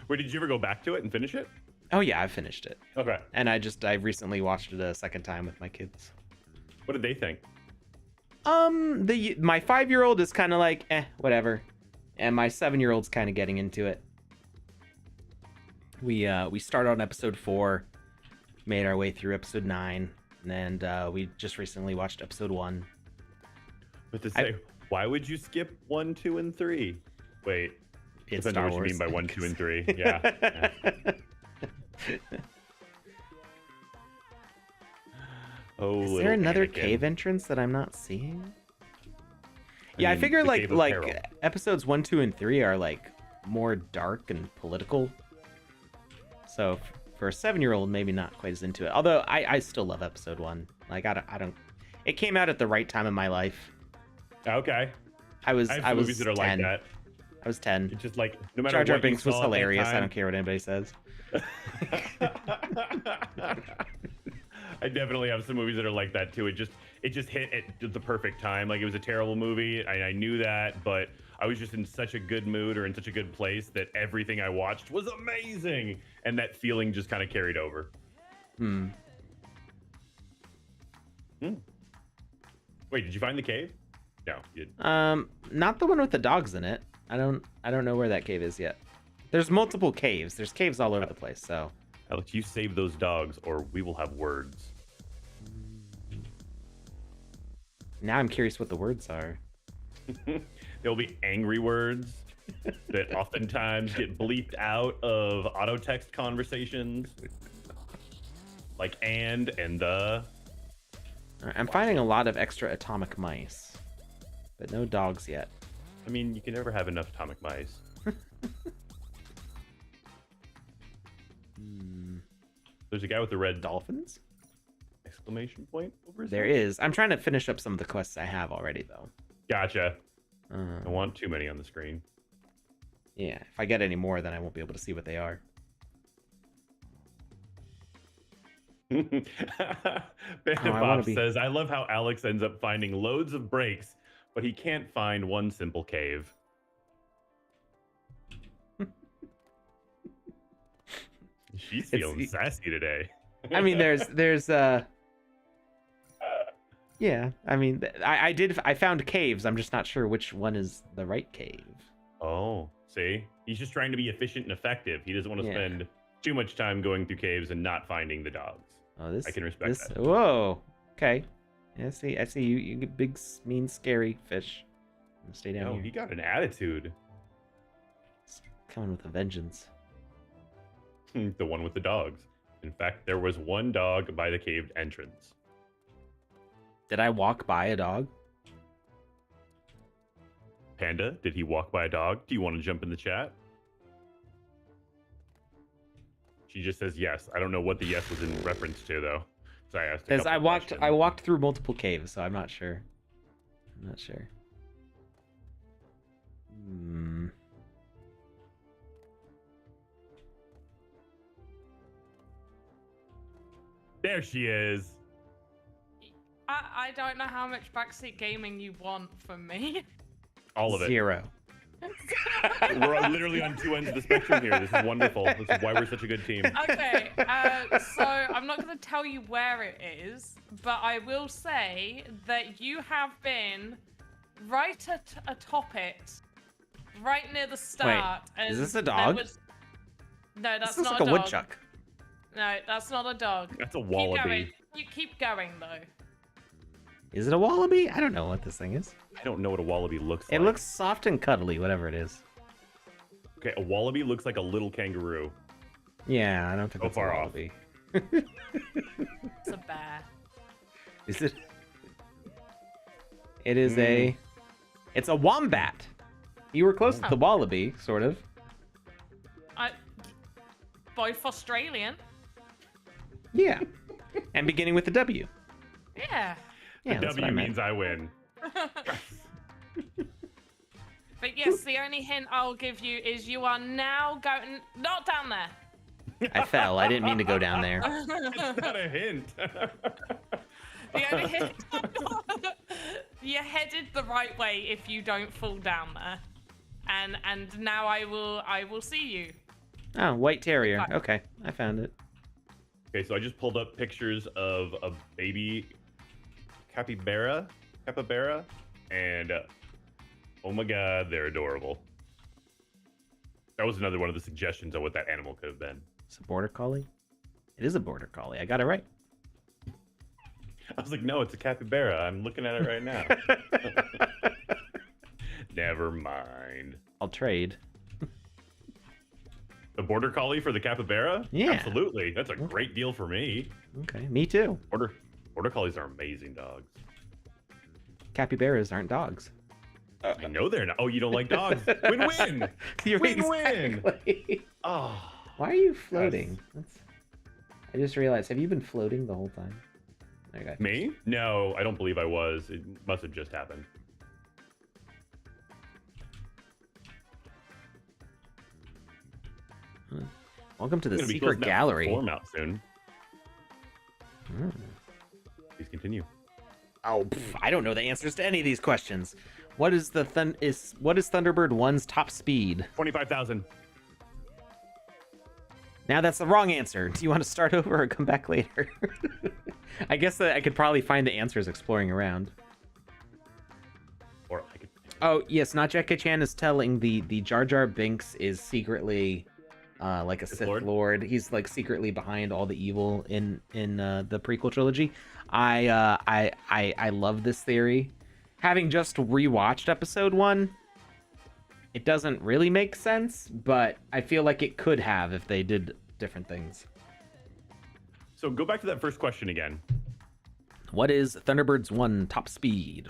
B: wait, did you ever go back to it and finish it?
A: oh yeah, I finished it.
B: Okay.
A: And I recently watched it a second time with my kids.
B: What did they think?
A: My 5-year-old is kind of like, whatever, and my 7-year-old's kind of getting into it. We started on episode 4, made our way through episode 9, and we just recently watched episode 1.
B: But to say, why would you skip 1, 2, and 3? Wait,
A: It's
B: I know
A: Star
B: what
A: Wars.
B: you mean by 1, 2, and 3. Yeah. Oh,
A: Is
B: little
A: there another
B: Anakin.
A: cave entrance that I'm not seeing? Yeah, I
B: mean,
A: figure
B: the Cave of Peril.
A: episodes 1, 2, and 3 are like more dark and political. So for a 7-year-old, maybe not quite as into it. Although I still love episode 1. Like I don't. It came out at the right time in my life.
B: Okay.
A: I was
B: I have
A: was
B: movies that are
A: 10.
B: like that.
A: I was 10.
B: It's just like no matter
A: Jar Jar
B: what you
A: Binks was
B: saw at that
A: hilarious. I
B: time-
A: don't care what anybody says.
B: I definitely have some movies that are like that too. It just hit at the perfect time. Like it was a terrible movie. I knew that, but I was just in such a good mood or in such a good place that everything I watched was amazing, and that feeling just kind of carried over. Wait, did you find the cave? No, you didn't.
A: Not the one with the dogs in it. I don't know where that cave is yet. There's multiple caves. There's caves all over the place. So
B: Alex, you save those dogs, or we will have words.
A: now I'm curious what the words are.
B: There'll be angry words that oftentimes get bleeped out of auto text conversations, like and the.
A: I'm finding a lot of extra atomic mice, but no dogs yet.
B: I mean, you can never have enough atomic mice. There's a guy with the red
A: Dolphins?
B: exclamation point over his
A: There
B: head.
A: is. I'm trying to finish up some of the quests I have already, though.
B: Gotcha. I don't want too many on the screen.
A: Yeah, if I get any more, then I won't be able to see what they are.
B: PandaPops says, I love how Alex ends up finding loads of breaks, but he can't find one simple cave. She's feeling sassy today.
A: I mean, there's yeah. I mean, I found caves. I'm just not sure which one is the right cave.
B: Oh, see, he's just trying to be efficient and effective. He doesn't want to spend too much time going through caves and not finding the dogs.
A: Oh, this
B: I can respect that.
A: Whoa. Okay. Yeah, I see you. You get big, mean, scary fish. I'm gonna stay down here.
B: He got an attitude.
A: It's coming with a vengeance.
B: The one with the dogs. In fact, there was one dog by the caved entrance.
A: Did I walk by a dog?
B: Panda, did he walk by a dog? Do you want to jump in the chat? She just says yes. I don't know what the yes was in reference to, though. So I asked.
A: Because I walked through multiple caves, so I'm not sure.
B: There she is.
D: I don't know how much backseat gaming you want from me.
B: All of it.
A: 0.
B: We're literally on two ends of the spectrum here. This is wonderful. This is why we're such a good team.
D: Okay, so I'm not going to tell you where it is, but I will say that you have been right atop it, right near the start.
A: Wait,
D: and
A: is this a dog?
D: No, that's
A: this
D: not
A: like
D: a
A: a
D: dog.
A: woodchuck.
D: No, that's not a dog.
B: That's a wallaby.
D: You keep going though.
A: Is it a wallaby? I don't know what this thing is.
B: I don't know what a wallaby looks like.
A: It looks soft and cuddly, whatever it is.
B: Okay, a wallaby looks like a little kangaroo.
A: Yeah, I don't think
B: So
A: that's
B: far
A: a
B: off.
A: wallaby.
D: It's a bear.
A: Is it? It is a. It's a wombat. You were close to the wallaby, sort of.
D: Both Australian.
A: Yeah. And beginning with a W.
D: Yeah.
A: Yeah,
B: The
A: that's what I
B: W
A: meant.
B: means I win.
D: But yes, the only hint I'll give you is you are now going not down there.
A: I fell. I didn't mean to go down there.
B: It's not a hint.
D: The only hint you're headed the right way if you don't fall down there. And now I will see you.
A: Oh, white terrier. Okay, I found it.
B: Okay, so I just pulled up pictures of a baby capybara, and oh my god, they're adorable. That was another one of the suggestions on what that animal could have been.
A: It's a border collie. It is a border collie. I got it right.
B: I was like, no, it's a capybara. I'm looking at it right now. Never mind.
A: I'll trade.
B: The border collie for the capybara?
A: Yeah.
B: Absolutely. That's a great deal for me.
A: Okay, me too.
B: Border collies are amazing dogs.
A: Capybaras aren't dogs.
B: I know they're not. Oh, you don't like dogs? Win-win. Win-win.
A: Exactly.
B: Oh.
A: Why are you floating? I just realized. Have you been floating the whole time? Okay.
B: Me? No, I don't believe I was. It must have just happened.
A: Welcome to the
B: I'm gonna be
A: secret
B: closing that
A: gallery.
B: Form out soon.
A: Hmm.
B: Please continue.
A: Oh, I don't know the answers to any of these questions. What is what is Thunderbird 1's top speed?
B: 25,000.
A: Now that's the wrong answer. Do you want to start over or come back later? I guess that I could probably find the answers exploring around.
B: Or I could.
A: Oh yes, not Jackie Chan is telling the Jar Jar Binks is secretly like a Sith Lord. He's like secretly behind all the evil in the prequel trilogy. I love this theory. Having just rewatched episode 1, it doesn't really make sense, but I feel like it could have if they did different things.
B: So go back to that first question again.
A: What is Thunderbird's 1 top speed?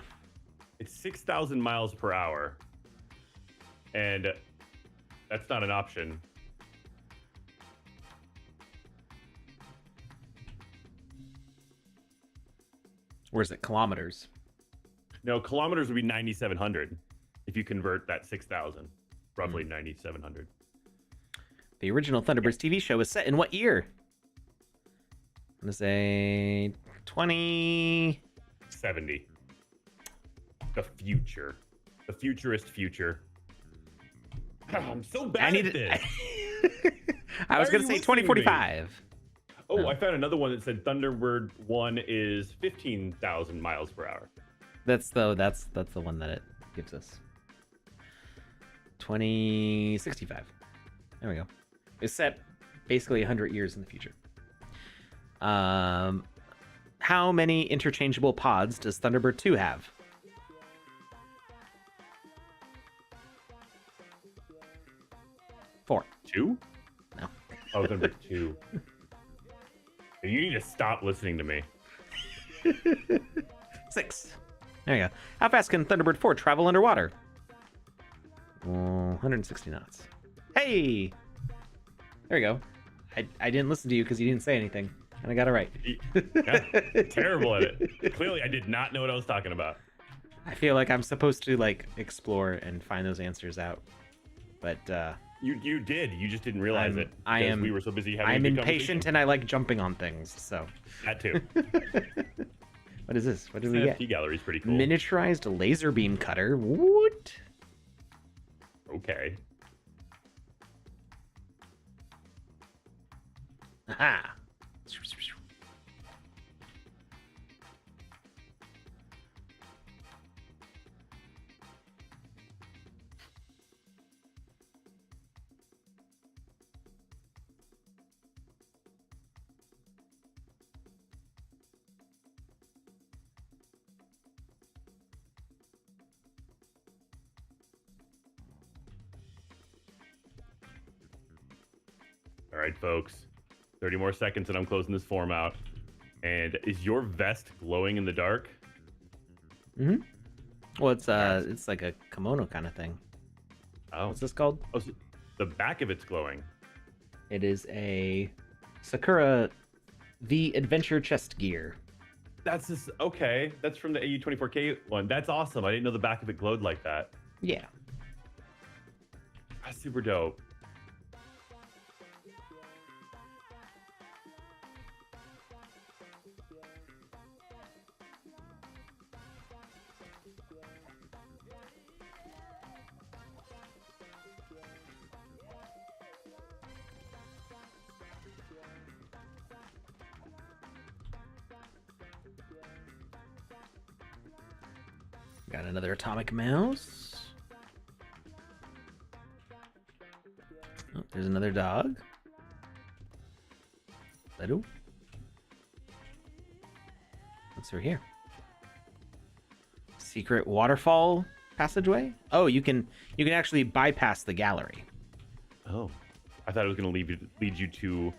B: It's 6,000 miles per hour. And that's not an option.
A: Or is it kilometers?
B: No, kilometers would be 9,700 if you convert that 6,000. Roughly 9,700.
A: The original Thunderbirds TV show was set in what year? I'm going to say
B: 70. The future. The futurist future. I'm so bad at this.
A: I was
B: are
A: going
B: you
A: to say
B: listening to me?
A: 2045.
B: Oh,
A: No.
B: I found another one that said Thunderbird 1 is 15,000 miles per hour.
A: That's the one that it gives us. 2065. There we go. It's set basically 100 years in the future. How many interchangeable pods does Thunderbird 2 have? 4.
B: 2?
A: No.
B: Oh, Thunderbird 2. You need to stop listening to me.
A: 6. There you go. How fast can Thunderbird 4 travel underwater? 160 knots. Hey! There you go. I didn't listen to you because you didn't say anything, and I got it right.
B: Yeah, terrible at it. Clearly, I did not know what I was talking about.
A: I feel like I'm supposed to like explore and find those answers out, but
B: You did. You just didn't realize it.
A: I
B: because
A: am.
B: We were so busy having.
A: I'm
B: a good
A: impatient and I like jumping on things. So.
B: That too.
A: What is this? What did we
B: The
A: get?
B: NFT gallery is pretty cool.
A: Miniaturized laser beam cutter. What?
B: Okay.
A: Aha.
B: All right, folks. 30 more seconds and I'm closing this form out. And is your vest glowing in the dark?
A: Mm-hmm. Well, it's like a kimono kind of thing.
B: Oh.
A: What's this called?
B: Oh, so the back of it's glowing.
A: It is a Sakura the Adventure chest gear.
B: That's just okay. That's from the AU24K one. That's awesome. I didn't know the back of it glowed like that.
A: Yeah.
B: That's super dope.
A: Got another atomic mouse. Oh, there's another dog. Hello. What's through here? Secret waterfall passageway? Oh, you can actually bypass the gallery.
B: Oh. I thought it was going to lead you to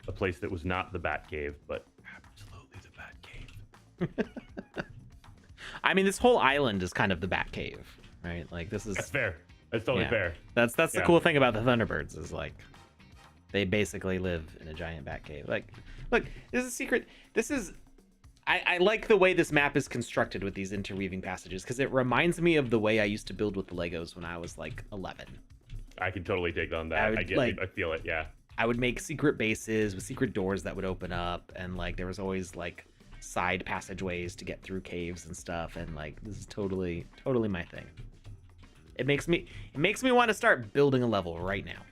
B: a place that was not the Batcave, but absolutely the Batcave.
A: I mean, this whole island is kind of the Batcave, right? Like this is
B: That's fair. That's totally
A: Yeah.
B: fair.
A: That's the
B: Yeah.
A: cool thing about the Thunderbirds is like they basically live in a giant Batcave. Like, look, this is a secret. This is I like the way this map is constructed with these interweaving passages because it reminds me of the way I used to build with the Legos when I was like 11.
B: I can totally dig on
A: I
B: that.
A: would,
B: I get
A: like-
B: it. I feel it. Yeah.
A: I would make secret bases with secret doors that would open up, and like there was always like side passageways to get through caves and stuff, and like this is totally my thing. It makes me want to start building a level right now.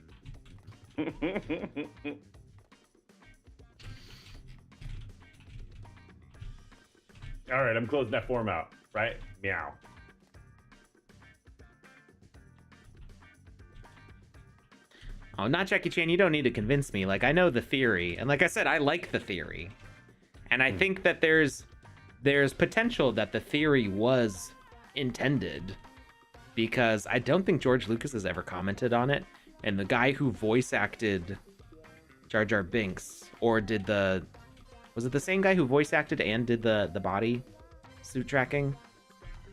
B: All right, I'm closing that form out, right? Meow.
A: Oh, not Jackie Chan. You don't need to convince me. Like, I know the theory, and like I said, I like the theory, and I think that there's potential that the theory was intended, because I don't think George Lucas has ever commented on it, and the guy who voice acted Jar Jar Binks, or was it the same guy who voice acted and did the body suit tracking?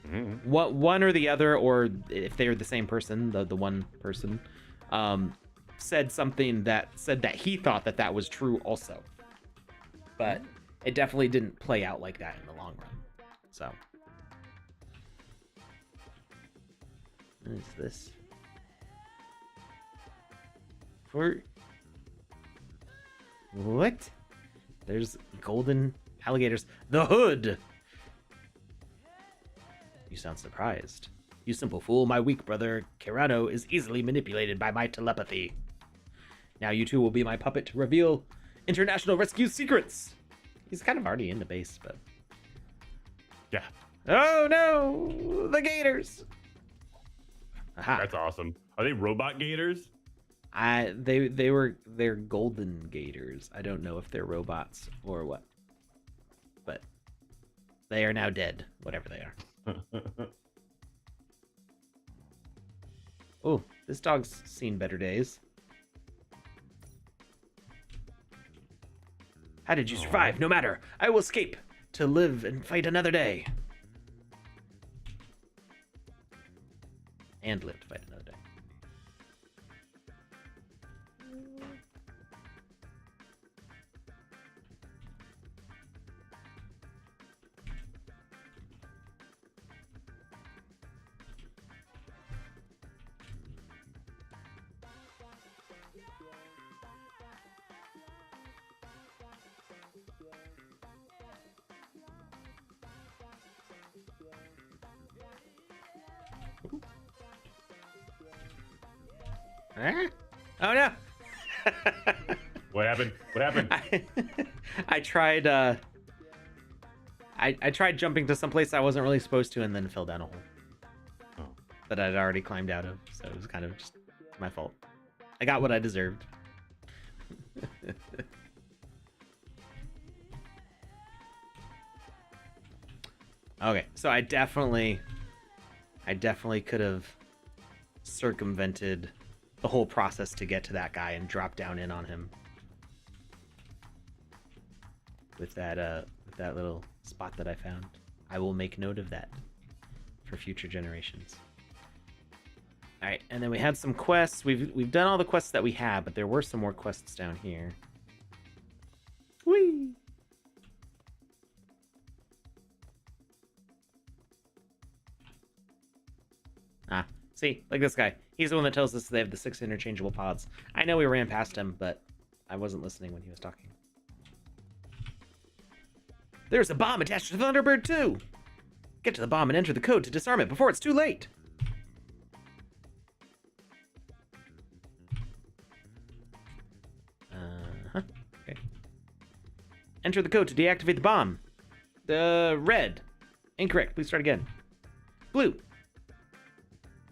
B: Mm-hmm.
A: What one or the other, or if they were the same person, the one person, said something that said that he thought that was true also, but it definitely didn't play out like that in the long run. So, what is this? For what? There's golden alligators. The hood. You sound surprised. You simple fool, my weak brother Kirano is easily manipulated by my telepathy. Now you two will be my puppet to reveal international rescue secrets. He's kind of already in the base, but...
B: Yeah.
A: Oh no! The gators! Aha.
B: That's awesome. Are they robot gators?
A: They're golden gators. I don't know if they're robots or what. But they are now dead, whatever they are. Oh, this dog's seen better days. How did you survive? No matter. I will escape to live and fight another day. And live to fight another day. Huh? Oh no!
B: What happened? What happened?
A: I tried. I tried jumping to some place I wasn't really supposed to, and then fell down a hole
B: Oh.
A: that I'd already climbed out of. So it was kind of just my fault. I got what I deserved. Okay, so I definitely could have circumvented the whole process to get to that guy and drop down in on him with that little spot that I found. I will make note of that for future generations. All right, and then we had some quests. We've done all the quests that we have, but there were some more quests down here. Whee! Ah, see, like this guy. He's the one that tells us they have the 6 interchangeable pods. I know we ran past him, but I wasn't listening when he was talking. There's a bomb attached to Thunderbird 2! Get to the bomb and enter the code to disarm it before it's too late! Okay. Enter the code to deactivate the bomb. Red. Incorrect. Please start again. Blue.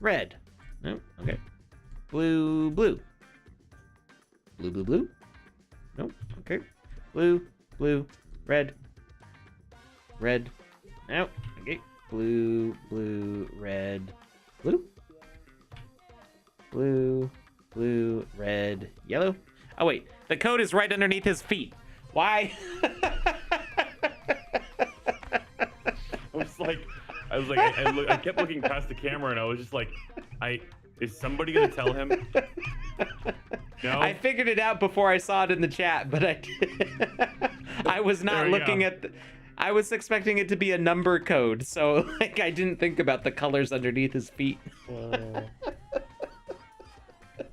A: Red. No. Okay. Blue. Blue. Blue. Blue. Blue. Nope. Okay. Blue. Blue. Red. Red. No. Okay. Blue. Blue. Red. Blue. Blue. Blue. Red. Yellow. Oh wait. The code is right underneath his feet. Why?
B: I kept looking past the camera and I was just like, is somebody gonna tell him? No.
A: I figured it out before I saw it in the chat, but I was not looking at I was expecting it to be a number code, so like I didn't think about the colors underneath his feet.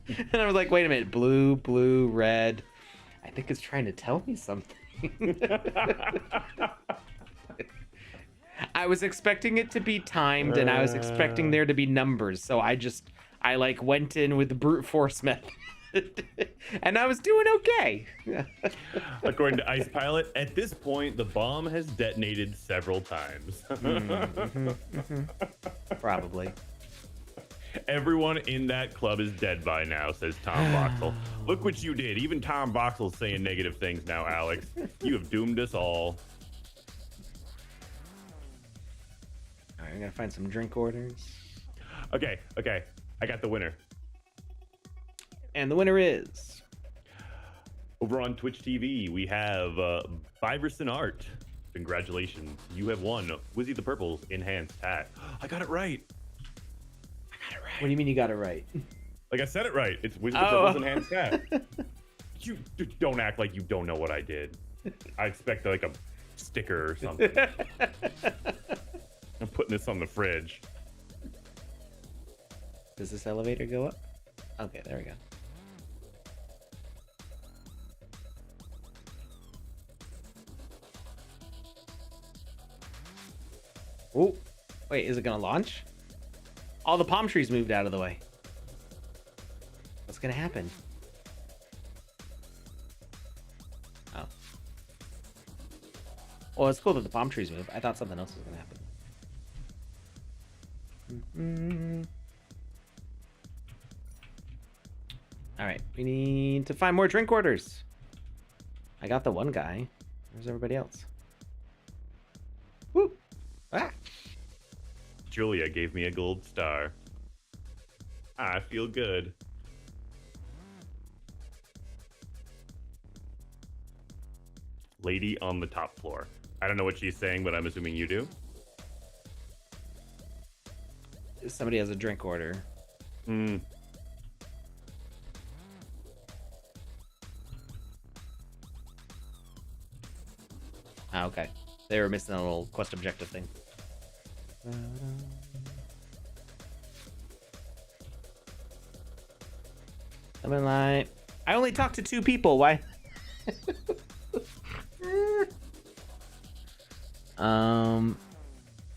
A: And I was like, wait a minute, blue, blue, red. I think it's trying to tell me something. I was expecting it to be timed, and I was expecting there to be numbers, so I like went in with the brute force method. And I was doing okay.
B: According to Ice Pilot, at this point, the bomb has detonated several times.
A: Probably.
B: Everyone in that club is dead by now, says Tom Voxel. Look what you did. Even Tom Voxel's saying negative things now, Alex. You have doomed us all.
A: All right, I gotta find some drink orders.
B: Okay. I got the winner.
A: And the winner is...
B: Over on Twitch TV, we have Biverson Art. Congratulations. You have won Wizzy the Purple's enhanced hat. I got it right.
A: What do you mean you got it right?
B: Like I said it right. It's Wizzy the Purple's enhanced hat. You don't act like you don't know what I did. I expect like a sticker or something. I'm putting this on the fridge.
A: Does this elevator go up? Okay, there we go. Oh, wait, is it gonna launch? All the palm trees moved out of the way. What's gonna happen? Well, it's cool that the palm trees move. I thought something else was gonna happen. All right, we need to find more drink orders. I got the one guy. Where's everybody else? Woo! Ah!
B: Julia gave me a gold star. I feel good. Lady on the top floor. I don't know what she's saying, but I'm assuming you do.
A: Somebody has a drink order.
B: Hmm.
A: Ah, okay. They were missing a little quest objective thing. Lemon light. I only talked to 2 people. Why?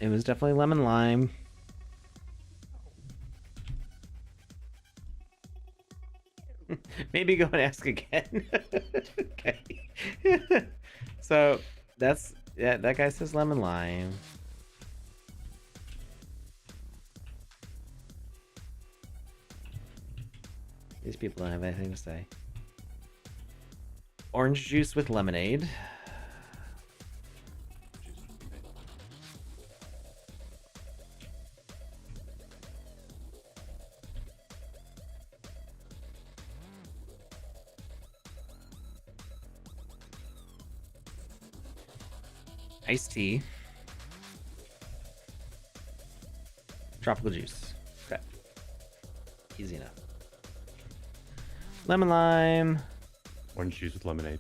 A: It was definitely lemon lime. Maybe go and ask again. Okay. So that's, yeah, that guy says lemon lime. These people don't have anything to say. Orange juice with lemonade. Iced tea. Tropical juice. Okay. Easy enough. Lemon lime.
B: Orange juice with lemonade.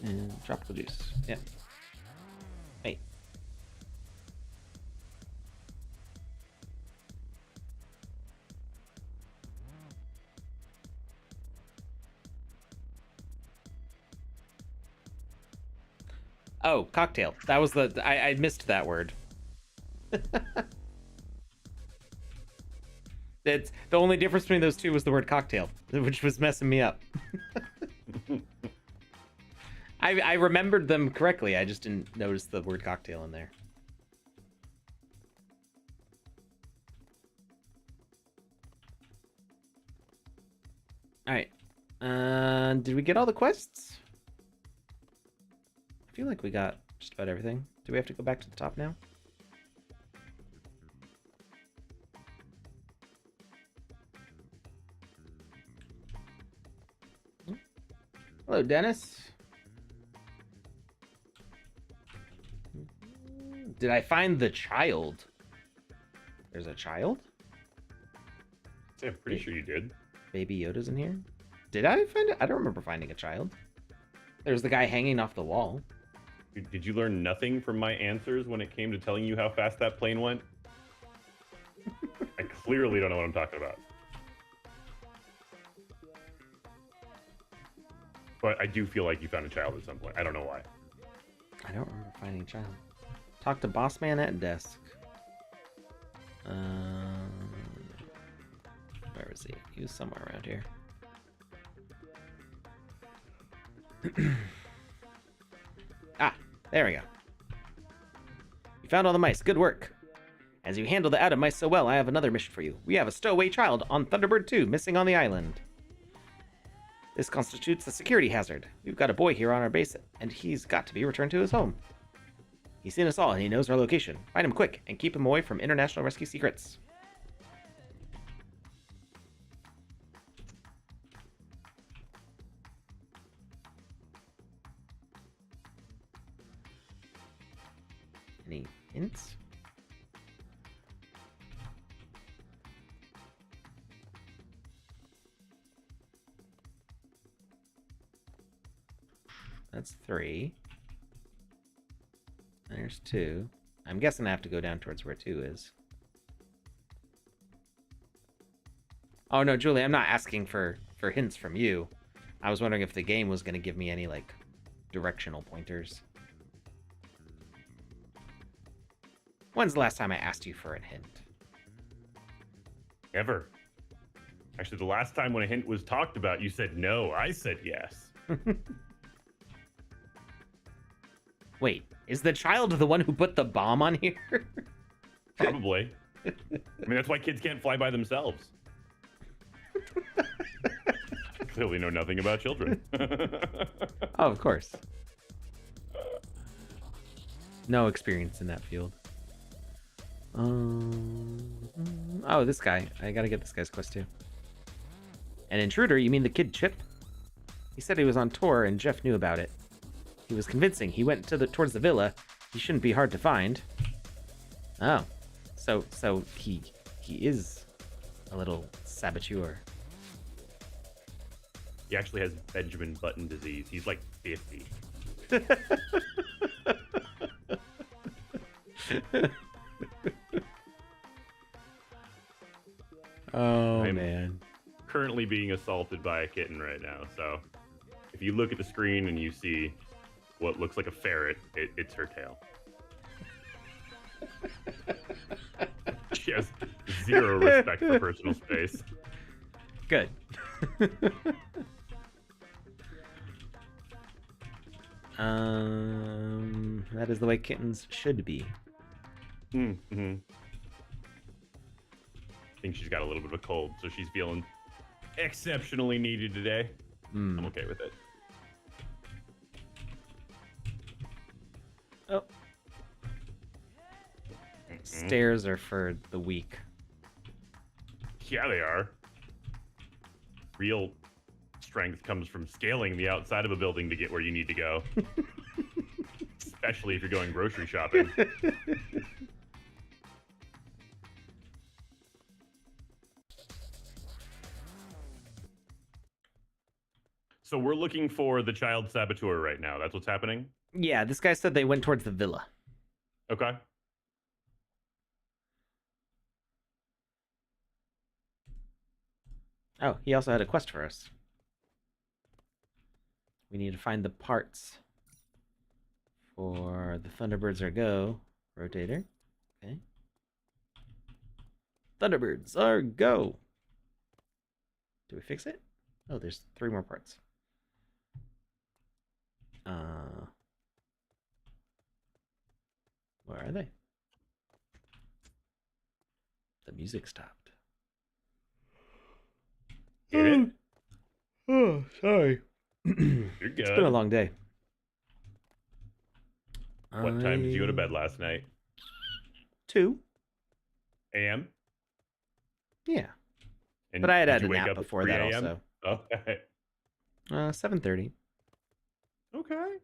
A: And tropical juice. Yeah. Wait. Oh, cocktail. That was I missed that word. It's the only difference between those two was the word cocktail, which was messing me up. I remembered them correctly. I just didn't notice the word cocktail in there. All right. Did we get all the quests? I feel like we got just about everything. Do we have to go back to the top now? Hello, Dennis. Did I find the child? There's a child?
B: Yeah, I'm pretty sure you did.
A: Baby Yoda's in here? Did I find it? I don't remember finding a child. There's the guy hanging off the wall.
B: Did you learn nothing from my answers when it came to telling you how fast that plane went? I clearly don't know what I'm talking about. But I do feel like you found a child at some point. I don't know why.
A: I don't remember finding a child. Talk to boss man at desk. Where was he? He was somewhere around here. Ah, there we go. You found all the mice. Good work. As you handle the Atom mice so well, I have another mission for you. We have a stowaway child on Thunderbird 2 missing on the island. This constitutes a security hazard. We've got a boy here on our base, and he's got to be returned to his home. He's seen us all, and he knows our location. Find him quick, and keep him away from international rescue secrets. Any hints? That's 3. There's 2. I'm guessing I have to go down towards where 2 is. Oh no, Julie, I'm not asking for hints from you. I was wondering if the game was going to give me any, like, directional pointers. When's the last time I asked you for a hint?
B: Ever. Actually, the last time when a hint was talked about, you said no. I said yes.
A: Wait, is the child the one who put the bomb on here?
B: Probably. I mean, that's why kids can't fly by themselves. Clearly know nothing about children.
A: Oh, of course. No experience in that field. Oh, this guy. I gotta get this guy's quest too. An intruder? You mean the kid Chip? He said he was on tour and Jeff knew about it. He was convincing. He went towards the villa. He shouldn't be hard to find. Oh, so he is a little saboteur.
B: He actually has Benjamin Button disease. He's like 50.
A: Oh,
B: I'm
A: man.
B: currently being assaulted by a kitten right now. So if you look at the screen and you see what looks like a ferret, it's her tail. She has zero respect for personal space.
A: Good. That is the way kittens should be.
B: Mm-hmm. I think she's got a little bit of a cold, so she's feeling exceptionally needy today. I'm okay with it.
A: Oh. Stairs are for the weak.
B: Yeah, they are. Real strength comes from scaling the outside of a building to get where you need to go. Especially if you're going grocery shopping. So we're looking for the child saboteur right now. That's what's happening?
A: Yeah, this guy said they went towards the villa.
B: Okay.
A: Oh, he also had a quest for us. We need to find the parts for the Thunderbirds are go rotator. Okay. Thunderbirds are go. Do we fix it? Oh, there's 3 more parts. Where are they? The music stopped.
B: Get it?
A: Oh, sorry.
B: You're good.
A: It's been a long day.
B: What time did you go to bed last night?
A: 2.
B: AM?
A: Yeah.
B: And
A: But I had
B: did
A: had
B: you
A: a
B: wake
A: nap
B: up at
A: before
B: 3
A: that
B: a.m.?
A: also.
B: Okay.
A: 7:30.
B: Okay.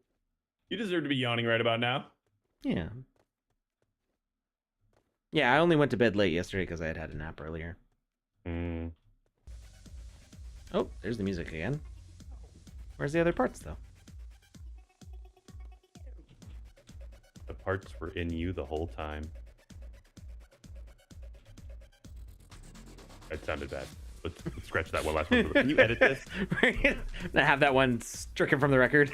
B: You deserve to be yawning right about now.
A: Yeah. Yeah, I only went to bed late yesterday because I had had a nap earlier.
B: Mm.
A: Oh, there's the music again. Where's the other parts, though?
B: The parts were in you the whole time. That sounded bad. Let's scratch that one last one. Can you edit this?
A: I have that one stricken from the record.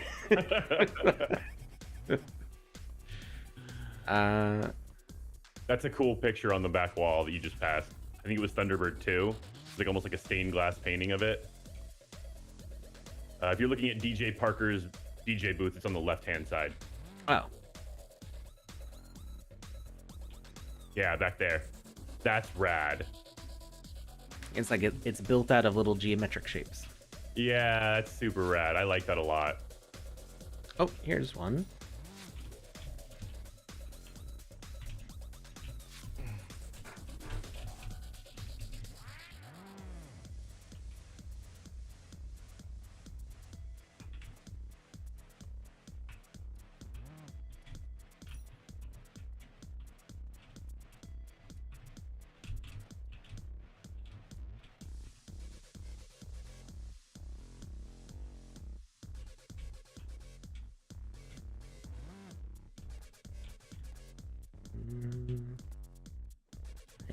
B: That's a cool picture on the back wall that you just passed. I think it was Thunderbird 2. It's like almost like a stained glass painting of it. If you're looking at DJ Parker's DJ booth, it's on the left-hand side.
A: Oh.
B: Yeah, back there. That's rad.
A: It's like it's built out of little geometric shapes.
B: Yeah, that's super rad. I like that a lot.
A: Oh, here's one.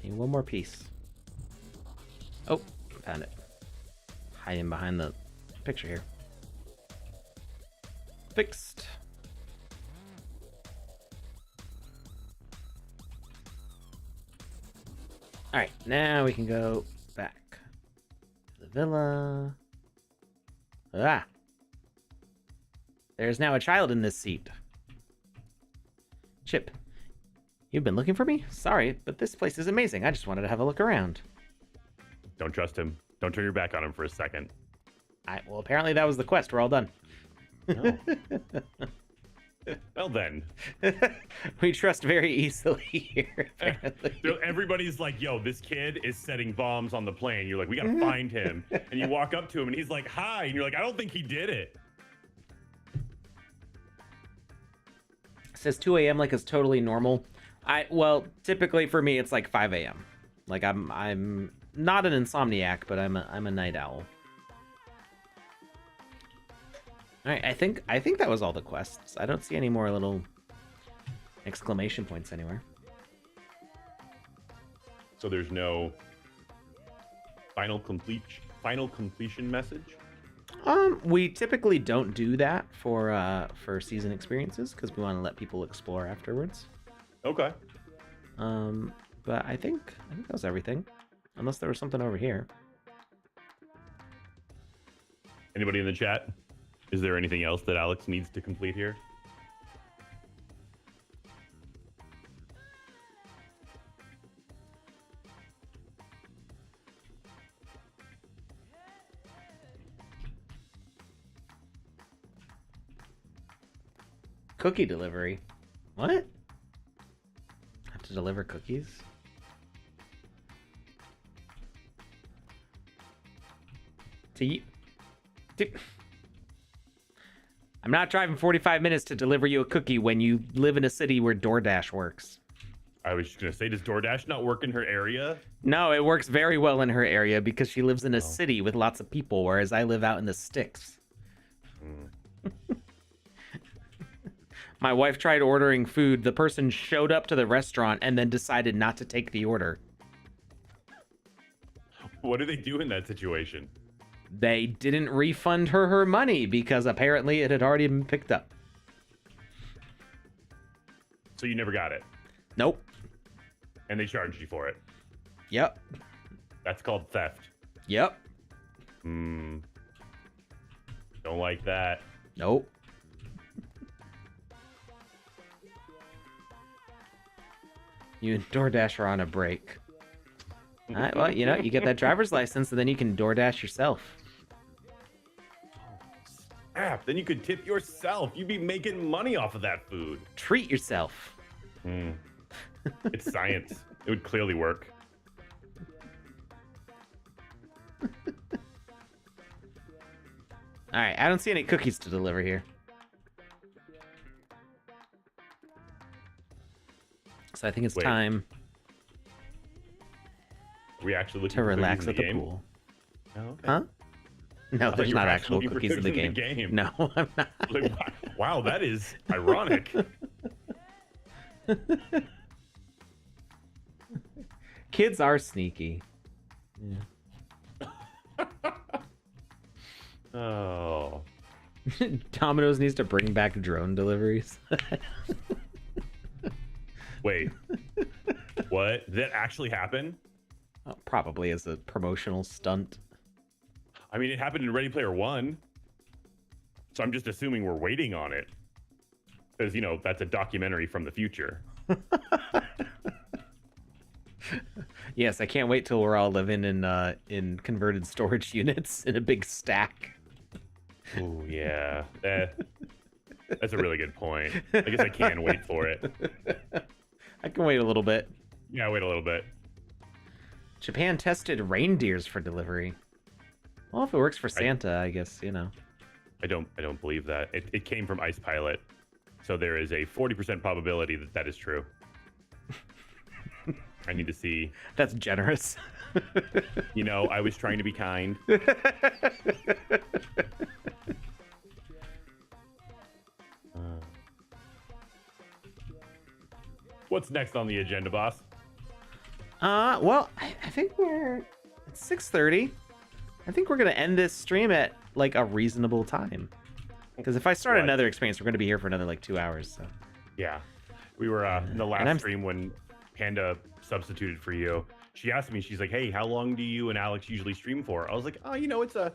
A: Hey, one more piece. Oh, found it. Hiding behind the picture here. Fixed. Alright, now we can go back to the villa. Ah! There's now a child in this seat. Chip, you've been looking for me? Sorry, but this place is amazing. I just wanted to have a look around.
B: Don't trust him. Don't turn your back on him for a second.
A: Well, apparently that was the quest. We're all done.
B: No. Well then.
A: We trust very easily here, apparently.
B: So everybody's like, yo, this kid is setting bombs on the plane. You're like, we gotta find him. And you walk up to him and he's like, hi. And you're like, I don't think he did it.
A: It says 2 a.m. like it's totally normal. Well, typically for me it's like 5 a.m. Like I'm not an insomniac, but I'm a night owl. All right, I think that was all the quests. I don't see any more little exclamation points anywhere.
B: So there's no final completion message?
A: We typically don't do that for season experiences because we want to let people explore afterwards.
B: Okay.
A: But I think that was everything, unless there was something over here.
B: Anybody in the chat? Is there anything else that Alex needs to complete here?
A: Cookie delivery. What? Have to deliver cookies? To you? I'm not driving 45 minutes to deliver you a cookie when you live in a city where DoorDash works.
B: I was just going to say, does DoorDash not work in her area?
A: No, it works very well in her area because she lives in a city with lots of people, whereas I live out in the sticks. My wife tried ordering food. The person showed up to the restaurant and then decided not to take the order.
B: What do they do in that situation?
A: They didn't refund her money because apparently it had already been picked up.
B: So you never got it?
A: Nope.
B: And they charged you for it?
A: Yep.
B: That's called theft.
A: Yep.
B: Don't like that.
A: Nope. You and DoorDash are on a break. All right, well, you know, you get that driver's license and then you can DoorDash yourself.
B: Snap, then you could tip yourself. You'd be making money off of that food.
A: Treat yourself.
B: It's science. It would clearly work.
A: All right, I don't see any cookies to deliver here. So I think it's time
B: Are we actually looking
A: to
B: for
A: relax
B: cookies in
A: at the
B: game?
A: pool.
B: Oh, okay.
A: Huh? No,
B: thought
A: there's
B: you were
A: not
B: actually
A: actual
B: looking for
A: cookies in the
B: cookies
A: game. No, I'm not.
B: Like, wow, that is ironic.
A: Kids are sneaky. Yeah.
B: Oh.
A: Domino's needs to bring back drone deliveries.
B: Wait. What? Did that actually happen?
A: Probably as a promotional stunt.
B: I mean, it happened in Ready Player One. So I'm just assuming we're waiting on it. Because, you know, that's a documentary from the future.
A: Yes, I can't wait till we're all living in converted storage units in a big stack.
B: Oh, yeah. That's a really good point. I guess I can wait for it.
A: I can wait a little bit.
B: Yeah, wait a little bit.
A: Japan tested reindeers for delivery. Well, if it works for Santa, I guess, you know.
B: I don't believe that. It came from Ice Pilot. So there is a 40% probability that that is true. I need to see.
A: That's generous.
B: You know, I was trying to be kind. What's next on the agenda, boss?
A: Well, I think we're at 6:30. I think we're gonna end this stream at like a reasonable time. Because if I start
B: Right.
A: another experience, we're gonna be here for another like 2 hours. So
B: Yeah. We were in the last stream when Panda substituted for you. She asked me, she's like, hey, how long do you and Alex usually stream for? I was like, oh, you know, it's a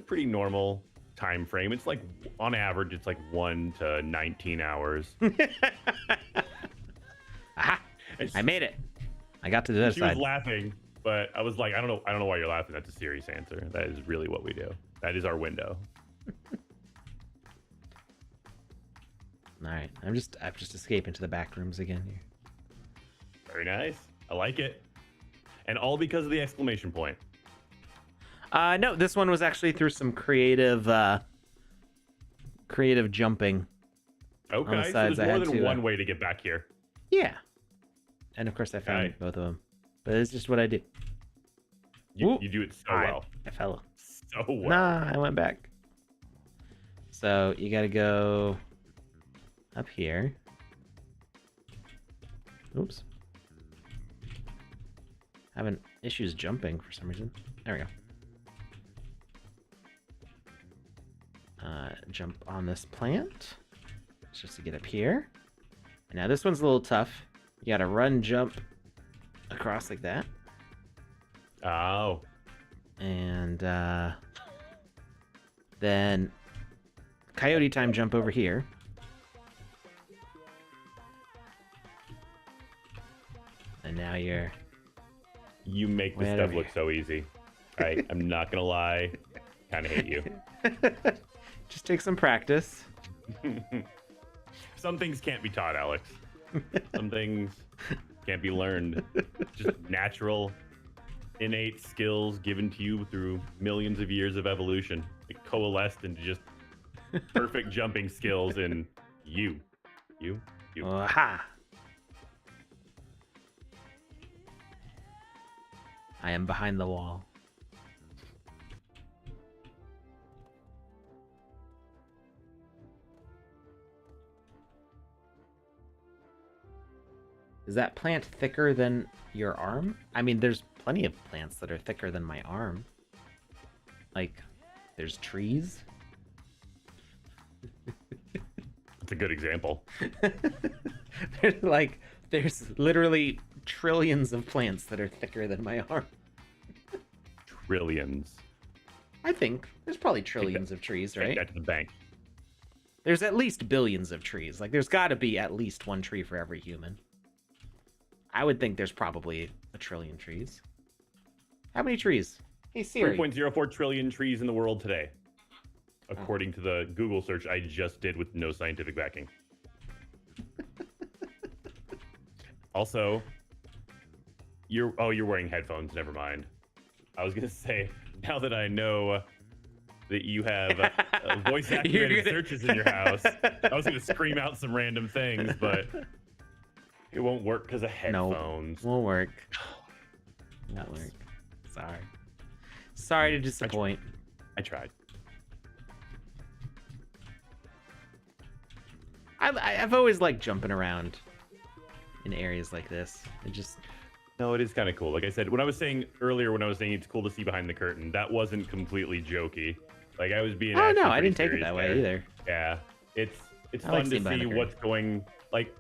B: pretty normal time frame. It's like, on average, it's like 1 to 19 hours.
A: I made it. I got to the other
B: She
A: side.
B: was laughing, but I was like, I don't know why you're laughing. That's a serious answer. That is really what we do. That is our window.
A: All right, I'm just escaping to the back rooms again here.
B: Very nice. I like it. And all because of the exclamation point.
A: No, this one was actually through some creative jumping.
B: Okay, so
A: sides,
B: there's
A: I
B: more
A: had
B: than
A: to,
B: one way to get back here.
A: Yeah, and of course I found
B: Okay.
A: both of them. But it's just what I do.
B: You
A: Ooh.
B: do it so
A: Alright,
B: well.
A: I fell.
B: So well.
A: Nah, I went back. So you gotta go up here. Oops. Having issues jumping for some reason. There we go. Jump on this plant. It's just to get up here. And now this one's a little tough. You gotta run, jump across like that.
B: Oh.
A: And then coyote time jump over here. And now you're...
B: You make this
A: Right
B: stuff
A: over
B: look
A: here.
B: so easy. I'm not gonna lie. Kind of hate you.
A: Just take some practice.
B: Some things can't be taught, Alex. Some things can't be learned. Just natural, innate skills given to you through millions of years of evolution. It coalesced into just perfect jumping skills in you. You.
A: Aha! I am behind the wall. Is that plant thicker than your arm? I mean, there's plenty of plants that are thicker than my arm. Like, there's trees.
B: It's a good example.
A: There's literally trillions of plants that are thicker than my arm.
B: Trillions.
A: I think there's probably trillions of trees,
B: Take
A: right?
B: that to the bank.
A: There's at least billions of trees. Like, there's got to be at least one tree for every human. I would think there's probably a trillion trees. How many trees? Hey Siri.
B: 3.04 trillion trees in the world today, according to the Google search I just did with no scientific backing. Also, you're wearing headphones. Never mind. I was gonna say, now that I know that you have voice activated searches in your house, I was gonna scream out some random things, but it won't work because of headphones.
A: Won't work. Won't work. Sorry to disappoint.
B: I tried.
A: I've always liked jumping around in areas like this.
B: No, it is kind of cool. Like I said, when I was saying it's cool to see behind the curtain, that wasn't completely jokey. Like I was being.
A: Oh
B: actually
A: no, I
B: pretty
A: didn't take it
B: serious
A: that way
B: there.
A: either.
B: Yeah, it's
A: I
B: fun
A: like
B: to
A: seeing behind
B: see
A: the
B: what's going. Like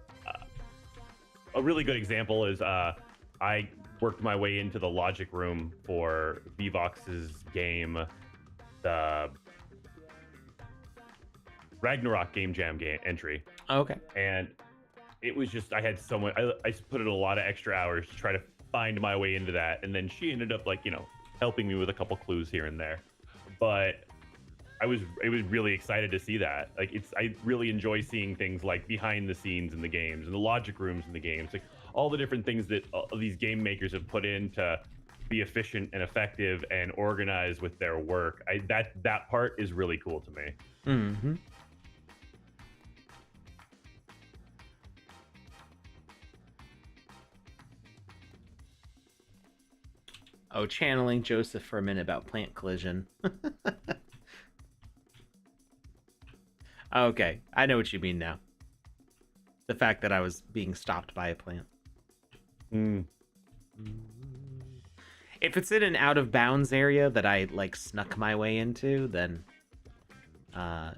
B: a really good example is I worked my way into the logic room for VoxEdit's game, the Ragnarok game jam entry.
A: Oh, okay.
B: And it was just, I had so much, I put in a lot of extra hours to try to find my way into that. And then she ended up helping me with a couple clues here and there. But it was really excited to see that. I really enjoy seeing things like behind the scenes in the games and the logic rooms in the games, like all the different things that these game makers have put in to be efficient and effective and organized with their work. That part is really cool to me.
A: Mm-hmm. Oh, channeling Joseph for a minute about plant collision. Okay, I know what you mean now. The fact that I was being stopped by a plant. If it's in an out of bounds area that I snuck my way into, then I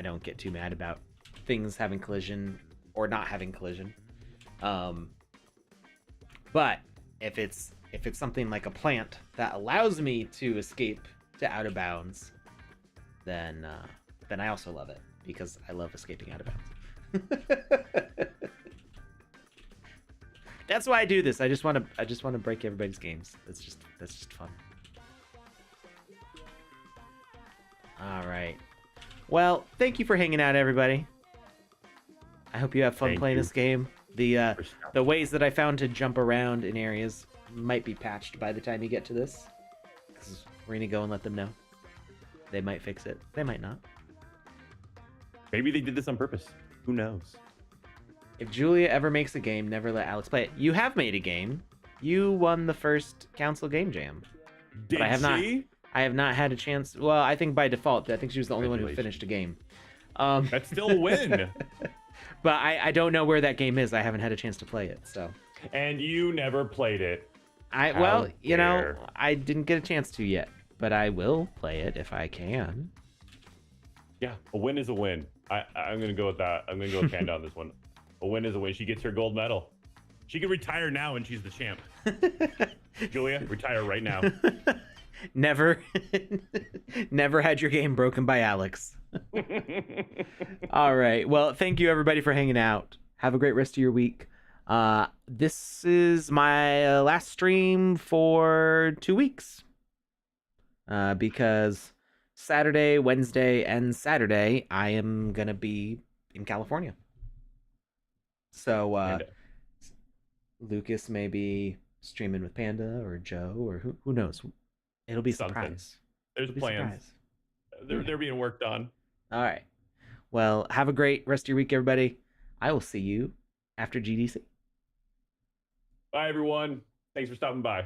A: don't get too mad about things having collision or not having collision. But if it's something like a plant that allows me to escape to out of bounds, then I also love it because I love escaping out of bounds. That's why I do this. I just want to break everybody's games. That's just fun. All right. Well, thank you for hanging out, everybody. I hope you have fun
B: Thank
A: playing
B: you.
A: this game. The ways that I found to jump around in areas might be patched by the time you get to this. 'Cause we're gonna go and let them know. They might fix it. They might not.
B: Maybe they did this on purpose. Who knows?
A: If Julia ever makes a game, never let Alex play it. You have made a game. You won the first Council Game Jam.
B: Did
A: I have not-
B: she?
A: I have not had a chance. Well, I think by default, I think she was the only one who
B: Congratulations.
A: finished a game.
B: That's still a win.
A: But I don't know where that game is. I haven't had a chance to play it. So
B: And you never played it.
A: well,
B: How
A: you know,
B: dare.
A: I didn't get a chance to yet, but I will play it if I can.
B: Yeah, a win is a win. I'm gonna go with that. I'm gonna go with Panda on this one. A win is a win. She gets her gold medal. She can retire now and she's the champ. Julia, retire right now.
A: Never had your game broken by Alex. All right. Well, thank you everybody for hanging out. Have a great rest of your week. This is my last stream for 2 weeks. Because Saturday, Wednesday, and Saturday, I am going to be in California. So,
B: Panda.
A: Lucas may be streaming with Panda or Joe or who knows. It'll be a
B: Something.
A: surprise.
B: There's
A: It'll be a
B: plans.
A: surprise.
B: They're being worked on.
A: All right. Well, have a great rest of your week, everybody. I will see you after GDC.
B: Bye, everyone. Thanks for stopping by.